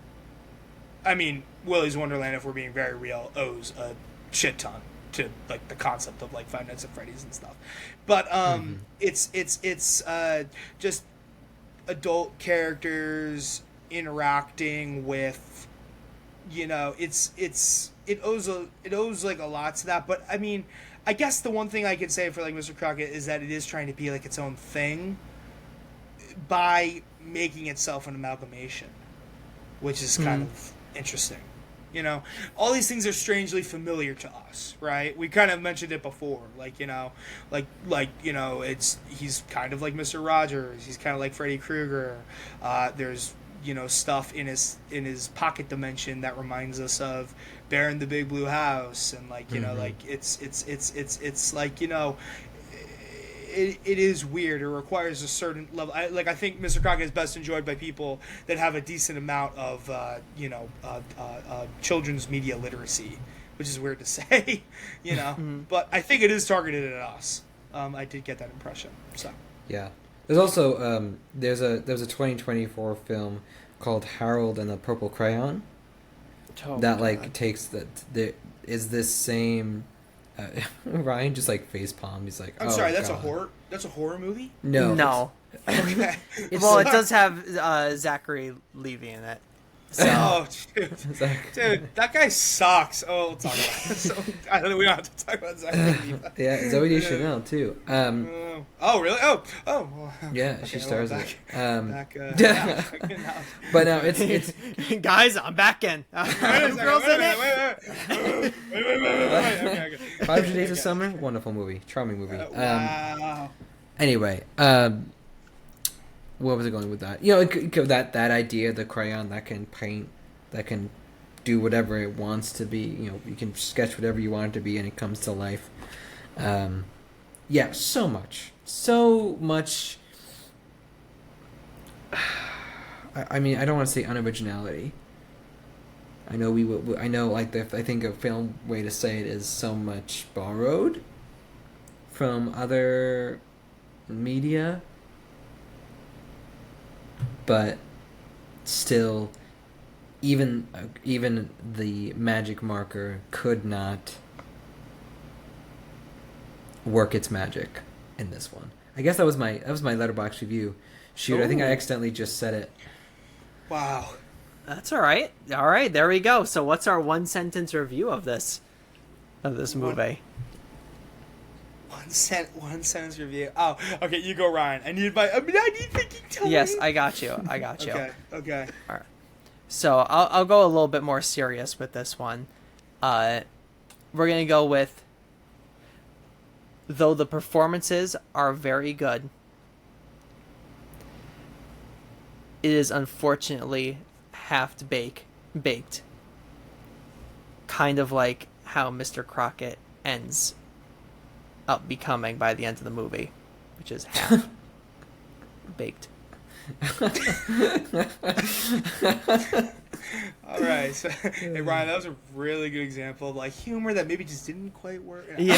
S2: mean, Willy's Wonderland, if we're being very real, owes a shit ton to like the concept of like Five Nights at Freddy's and stuff, but it's just adult characters interacting with, you know, it owes like a lot to that. But I mean, I guess the one thing I could say for like Mr. Crockett is that it is trying to be like its own thing by making itself an amalgamation, which is kind of interesting. You know, all these things are strangely familiar to us, right? We kind of mentioned it before, like, you know, you know, he's kind of like Mr. Rogers, he's kind of like Freddy Krueger. There's, you know, stuff in his pocket dimension that reminds us of Bear in the Big Blue House, and like, you know, like it's like, you know, it is weird. It requires a certain level. I think Mr. Crockett is best enjoyed by people that have a decent amount of, you know, children's media literacy, which is weird to say, you know. But I think it is targeted at us. I did get that impression. So
S3: yeah, there's also there's a 2024 film called Harold and the Purple Crayon that like takes there is this same. Ryan just like face palmed. He's like,
S2: I'm sorry, that's a horror. That's a horror movie.
S1: No.
S2: Okay.
S1: Well, it does have Zachary Levi in it. So.
S2: Oh, dude, that guy sucks. Oh, we'll talk about it. So, I don't know. We don't have to talk about Zachary Levi.
S3: Yeah, Zoe Deschanel too.
S2: Oh, really? Oh. Well,
S3: yeah,
S2: okay,
S3: she stars in
S2: it.
S3: But no, it's
S1: guys, I'm back in. Girls in it.
S2: Wait.
S3: 500 Days of Summer, wonderful movie, charming movie.
S2: Wow.
S3: Anyway, where was I going with that? You know, that idea, the crayon that can paint, that can do whatever it wants to be. You know, you can sketch whatever you want it to be, and it comes to life. Yeah, so much. So much. I mean, I don't want to say unoriginality. I know I know, like, I think a film way to say it is so much borrowed from other media, but still, even the magic marker could not work its magic in this one. I guess that was my letterbox review. Shoot, I think I accidentally just said it.
S2: Wow.
S1: That's all right. All right, there we go. So what's our one sentence review of this movie?
S2: One sentence review. Oh, okay. You go, Ryan. I need thinking time.
S1: Yes, I got you.
S2: Okay.
S1: All right. So I'll go a little bit more serious with this one. We're gonna go with, though the performances are very good, it is unfortunately baked. Kind of like how Mr. Crocket ends up becoming by the end of the movie, which is half baked.
S2: All right. So, hey, Ryan, that was a really good example of, like, humor that maybe just didn't quite work.
S1: Yeah.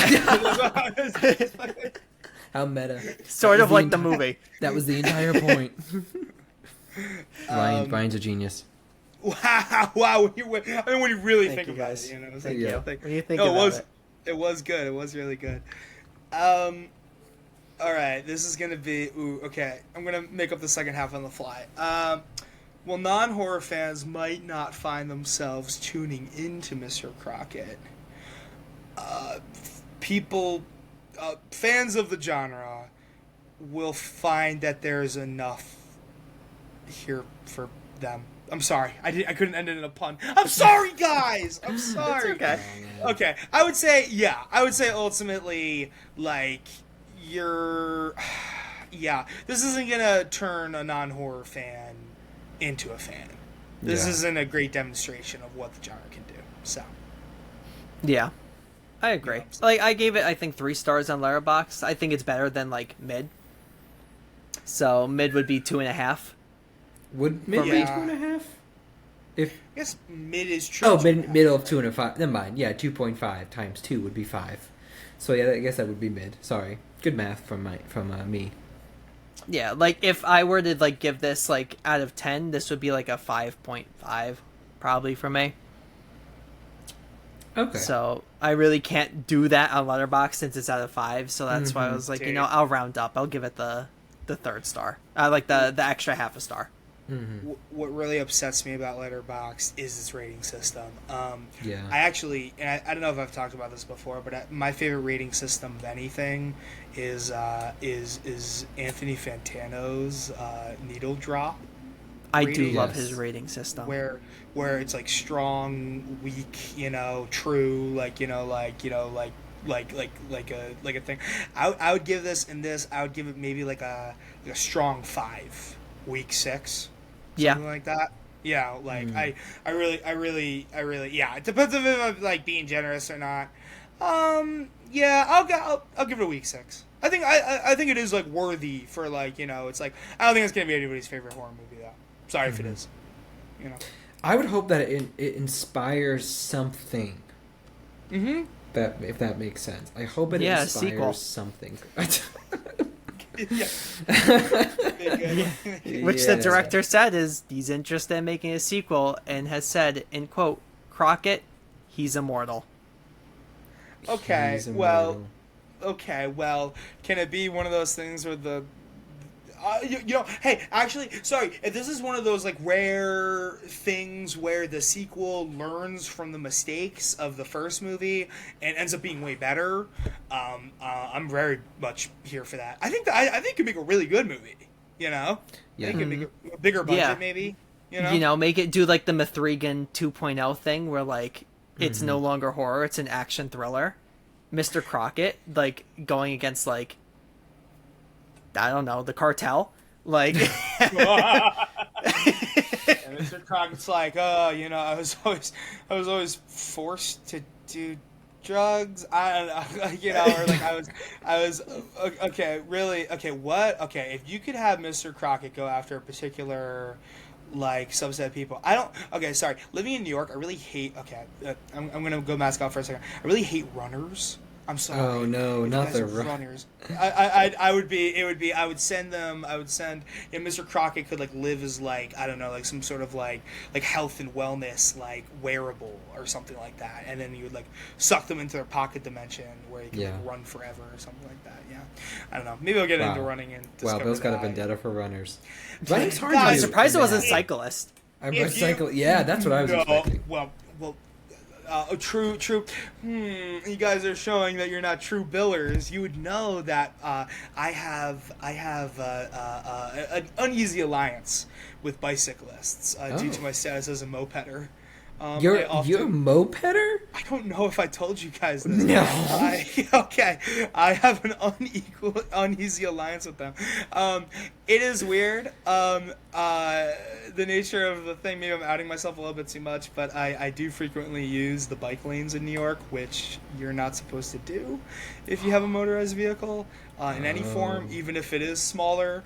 S3: How meta.
S1: Sort of like the movie.
S3: That was the entire point. Ryan's a genius.
S2: Wow. When you really think about
S1: guys.
S2: it, you know. It's
S1: Thank
S2: like,
S1: you.
S2: like,
S1: When you think
S2: no,
S1: about it.
S2: It was good. It was really good. All right, this is gonna be okay. I'm gonna make up the second half on the fly. Well, non-horror fans might not find themselves tuning into Mr. Crocket. Fans of the genre will find that there's enough here for them. I'm sorry, I couldn't end it in a pun. I'm sorry, guys. I'm sorry.
S1: It's okay.
S2: Okay, I would say ultimately, like, this isn't gonna turn a non-horror fan into a fan. This isn't a great demonstration of what the genre can do. So,
S1: yeah, I agree. Like, I gave it, I think, 3 stars on Letterboxd. I think it's better than, like, mid. So mid would be 2.5.
S3: Would mid be 2.5? If
S2: I guess mid is true.
S3: Oh, middle of 2.5. Never mind. Yeah, 2.5 times 2 would be 5. So yeah, I guess that would be mid. Sorry, good math from me.
S1: Yeah, like, if I were to, like, give this, like, out of 10, this would be like a 5.5 probably for me.
S3: Okay.
S1: So I really can't do that on Letterboxd since it's out of 5. So that's why I was like, I'll round up. I'll give it the 3rd star. I like the extra half a star.
S3: Mm-hmm.
S2: What really upsets me about Letterboxd is its rating system.
S3: Yeah.
S2: I actually, and I don't know if I've talked about this before, but my favorite rating system of anything is Anthony Fantano's Needle Drop.
S1: I do
S2: rating.
S1: love his rating system.
S2: Where it's like strong, weak, true, like a thing. I would give this, I would give it maybe like a strong 5, weak 6. Something like that. Yeah, like I really it depends if I'm, like, being generous or not. I'll give it a week 6. I think it is, like, worthy for, like, it's like, I don't think it's gonna be anybody's favorite horror movie though. Sorry if it is.
S3: I would hope that it inspires something.
S2: Mm-hmm.
S3: That, if that makes sense. I hope it
S1: inspires
S3: sequel. Something.
S2: Yeah.
S1: Which the director said is he's interested in making a sequel and has said, in quote, Crocket, he's immortal.
S2: Okay, well, can it be one of those things where the hey, actually, sorry, if this is one of those, like, rare things where the sequel learns from the mistakes of the first movie and ends up being way better, I'm very much here for that. I think it could make a really good movie,
S3: Yeah.
S2: I think it could make a bigger budget, maybe,
S1: make it do, like, the Mithrigan 2.0 thing where, like, it's no longer horror, it's an action thriller. Mr. Crocket, like, going against, like, I don't know, the cartel, like.
S2: And Mr. Crockett's like, I was always forced to do drugs. I don't know, you know, or like I was okay, really, okay, what? Okay, if you could have Mr. Crockett go after a particular like subset of people, I don't. Okay, sorry. Living in New York, I really hate. Okay, I'm gonna go mask off for a second. I really hate runners. I'm sorry.
S3: Oh no,
S2: if
S3: not
S2: you guys
S3: the
S2: are runners. I would be. It would be. I would send them. I would send. You know, Mr. Crockett could like live as like I don't know, like some sort of like health and wellness like wearable or something like that, and then you would like suck them into their pocket dimension where you can
S3: Yeah.
S2: like, run forever or something like that. Yeah, I don't know. Maybe I'll get into running and
S3: Wow,
S2: discover
S3: Bill's got a
S2: that.
S3: vendetta for runners. Running's hard.
S2: Guys,
S3: to
S1: I'm
S3: do.
S1: surprised it wasn't
S3: Yeah.
S1: cyclist.
S3: Yeah, that's what I was expecting.
S2: Well, true. You guys are showing that you're not true billers. You would know that I have an uneasy alliance with bicyclists due to my status as a mopeder.
S3: You're a mopeder?
S2: I don't know if I told you guys this.
S3: No.
S2: I have an uneasy alliance with them. It is weird. The nature of the thing, maybe I'm outing myself a little bit too much, but I do frequently use the bike lanes in New York, which you're not supposed to do if you have a motorized vehicle in any form, even if it is smaller.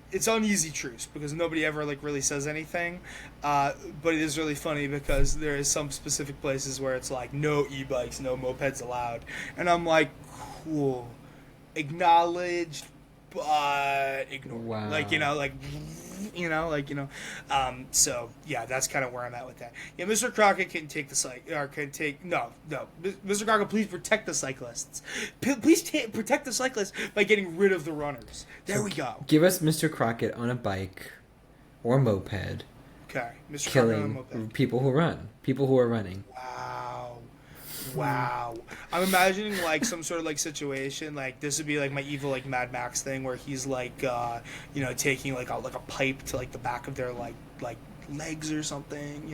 S2: It's uneasy truce because nobody ever like really says anything, but it is really funny because there is some specific places where it's like no e-bikes, no mopeds allowed, and I'm like, cool, acknowledged, but ignored.
S3: Wow.
S2: So yeah, that's kind of where I'm at with that. Yeah, Mr. Crockett can take Mr. Crockett, please protect the cyclists. Please protect the cyclists by getting rid of the runners. There we go.
S3: Give us Mr. Crockett on a bike or moped
S2: Okay, Mr. Crockett on a
S3: killing
S2: moped.
S3: people who are running.
S2: Wow. I'm imagining like some sort of like situation like this would be like my evil like Mad Max thing where he's like taking like a pipe to like the back of their like legs or something,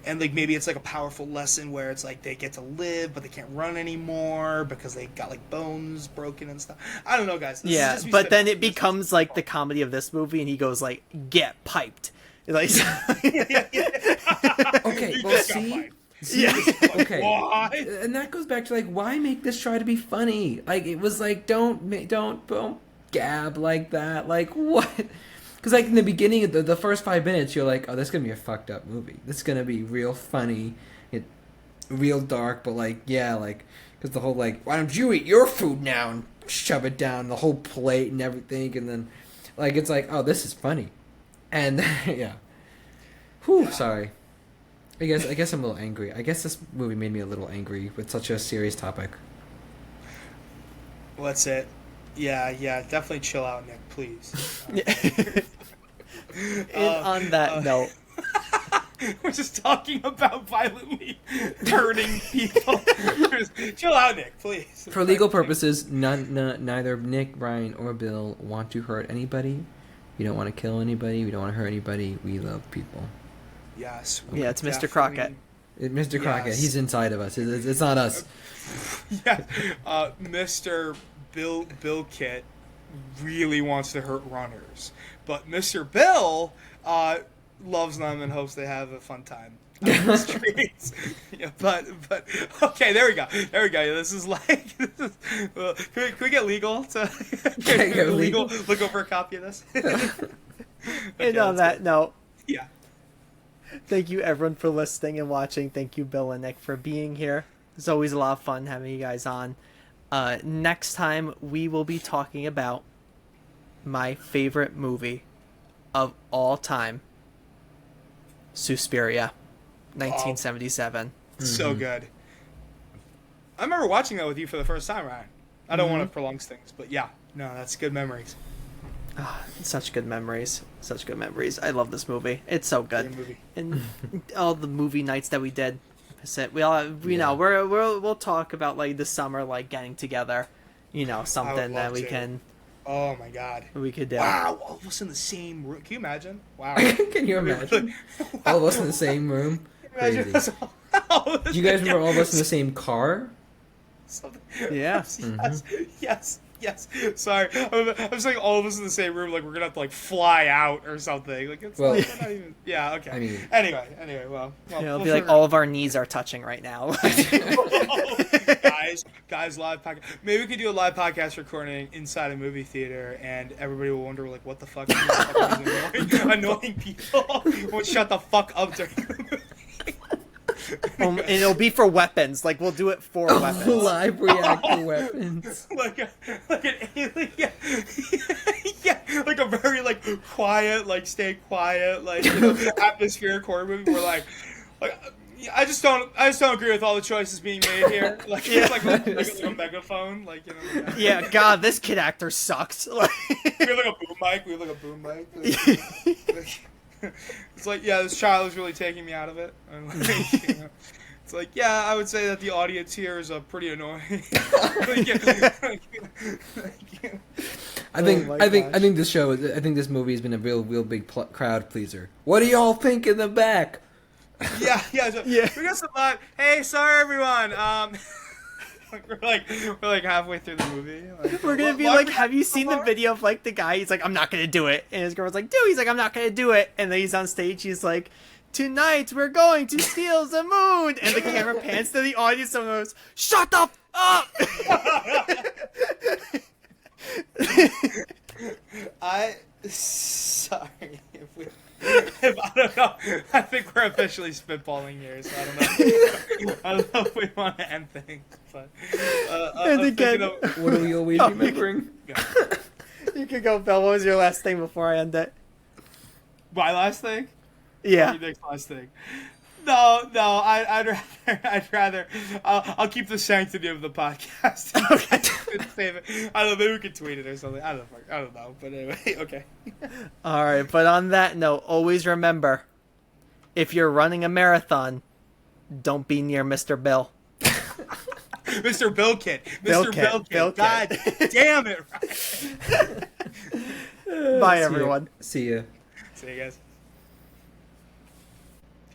S2: and like maybe it's like a powerful lesson where it's like they get to live but they can't run anymore because they got like bones broken and stuff. I don't know, guys. This is
S1: Yeah,
S2: just me
S1: but then
S2: spitballing.
S1: it becomes like the comedy of this movie, and he goes like, "Get piped." Like,
S3: Okay,
S2: You
S3: well,
S2: just got
S3: see?
S2: fired.
S1: yeah.
S3: Okay.
S2: Why?
S3: And that goes back to like, why make this try to be funny? Like, it was like, don't gab like that. Like, what? Because like in the beginning, the first 5 minutes, you're like, oh, this is gonna be a fucked up movie. This is gonna be real funny, real dark, but like, yeah, like, because the whole like, why don't you eat your food now and shove it down the whole plate and everything, and then like it's like, oh, this is funny, and yeah. Whew, sorry. I guess I'm a little angry. I guess this movie made me a little angry with such a serious topic.
S2: What's it? Yeah, definitely chill out, Nick, please.
S1: And on that note,
S2: We're just talking about violently hurting people. Chill out, Nick, please.
S3: For legal purposes, neither Nick, Ryan, or Bill want to hurt anybody. We don't want to kill anybody. We don't want to hurt anybody. We love people.
S2: Yes.
S1: yeah, it's Mr. Crockett.
S3: Mr. Crockett,
S2: Yes.
S3: he's inside of us. It's not us.
S2: Yeah. Mr. Bill Kit really wants to hurt runners, but Mr. Bill loves them and hopes they have a fun time on the streets. Yeah, but okay, there we go. This is like, can we get legal to
S3: Get legal?
S2: look over a copy of this?
S1: And on that note,
S2: Yeah.
S1: thank you everyone for listening and watching. Thank you, Bill and Nick, for being here. It's always a lot of fun having you guys on. Next time, we will be talking about my favorite movie of all time, Suspiria, 1977.
S2: So good. I remember watching that with you for the first time, Ryan. I don't want to prolong things, but yeah, no, that's good memories.
S1: Such good memories. Such good memories. I love this movie. It's so good.
S2: Great movie.
S1: And all the movie nights that we did. We all, know, we'll talk about like the summer, like getting together, something that we
S2: to.
S1: can.
S2: Oh my god.
S1: We could do.
S2: Wow, all of us in the same room. Can you imagine? Wow.
S3: Can you imagine? All of us in the same room?
S2: Imagine
S3: Crazy.
S2: us all
S3: Do you guys remember all of us in the same car?
S2: Something-
S1: Yeah.
S2: Yes. Yes. Sorry. I'm saying all of us in the same room, like we're gonna have to like fly out or something. Like it's
S3: Well,
S2: not even. Yeah. Okay.
S3: I mean,
S2: Anyway. Well.
S1: It'll
S2: we'll
S1: be like
S2: figure-
S1: all of our knees are touching right now.
S2: guys, live podcast. Maybe we could do a live podcast recording inside a movie theater, and everybody will wonder like, what the fuck? Are these annoying people won't shut the fuck up during the movie.
S1: And it'll be for weapons. Like we'll do it for weapons.
S3: live reactor weapons.
S2: like an alien, yeah, like a very like quiet, like stay quiet, like atmospheric horror movie. We're like I just don't agree with all the choices being made here. Like it's like a megaphone, like
S1: Yeah, God, this kid actor sucks.
S2: We have like a boom mic. It's like, yeah, this child is really taking me out of it. And like, it's like, yeah, I would say that the audience here is pretty annoying.
S3: I think this movie has been a real big crowd pleaser. What do y'all think in the back?
S2: Yeah. So we got some live. Hey, sorry everyone. We're like halfway through the movie. Like,
S1: We're gonna be like, have you seen the video of like the guy? He's like, I'm not gonna do it, and his girl's like, dude. He's like, I'm not gonna do it, and then he's on stage. He's like, tonight we're going to steal the moon, and the camera pans to the audience. Someone goes, shut the up.
S2: Sorry if I don't know. I think we're officially spitballing here, so I don't know if we want to end things. But
S1: And again,
S3: What are we always remembering?
S1: you could go, Bill. What was your last thing before I end it?
S2: My last thing?
S1: Yeah.
S2: Your next last thing. No, I'd rather. I'll keep the sanctity of the podcast.
S1: Okay.
S2: Save it. I don't know. Maybe we could tweet it or something. I don't know. But anyway, okay.
S1: All right, but on that note, always remember, if you're running a marathon, don't be near Mr. Bill.
S2: Mr. Billkit.
S1: Bill
S2: Mr.
S1: Kit.
S2: Billkit.
S1: Bill Kit.
S2: God damn it!
S1: Bye, everyone.
S3: See ya.
S2: See you guys.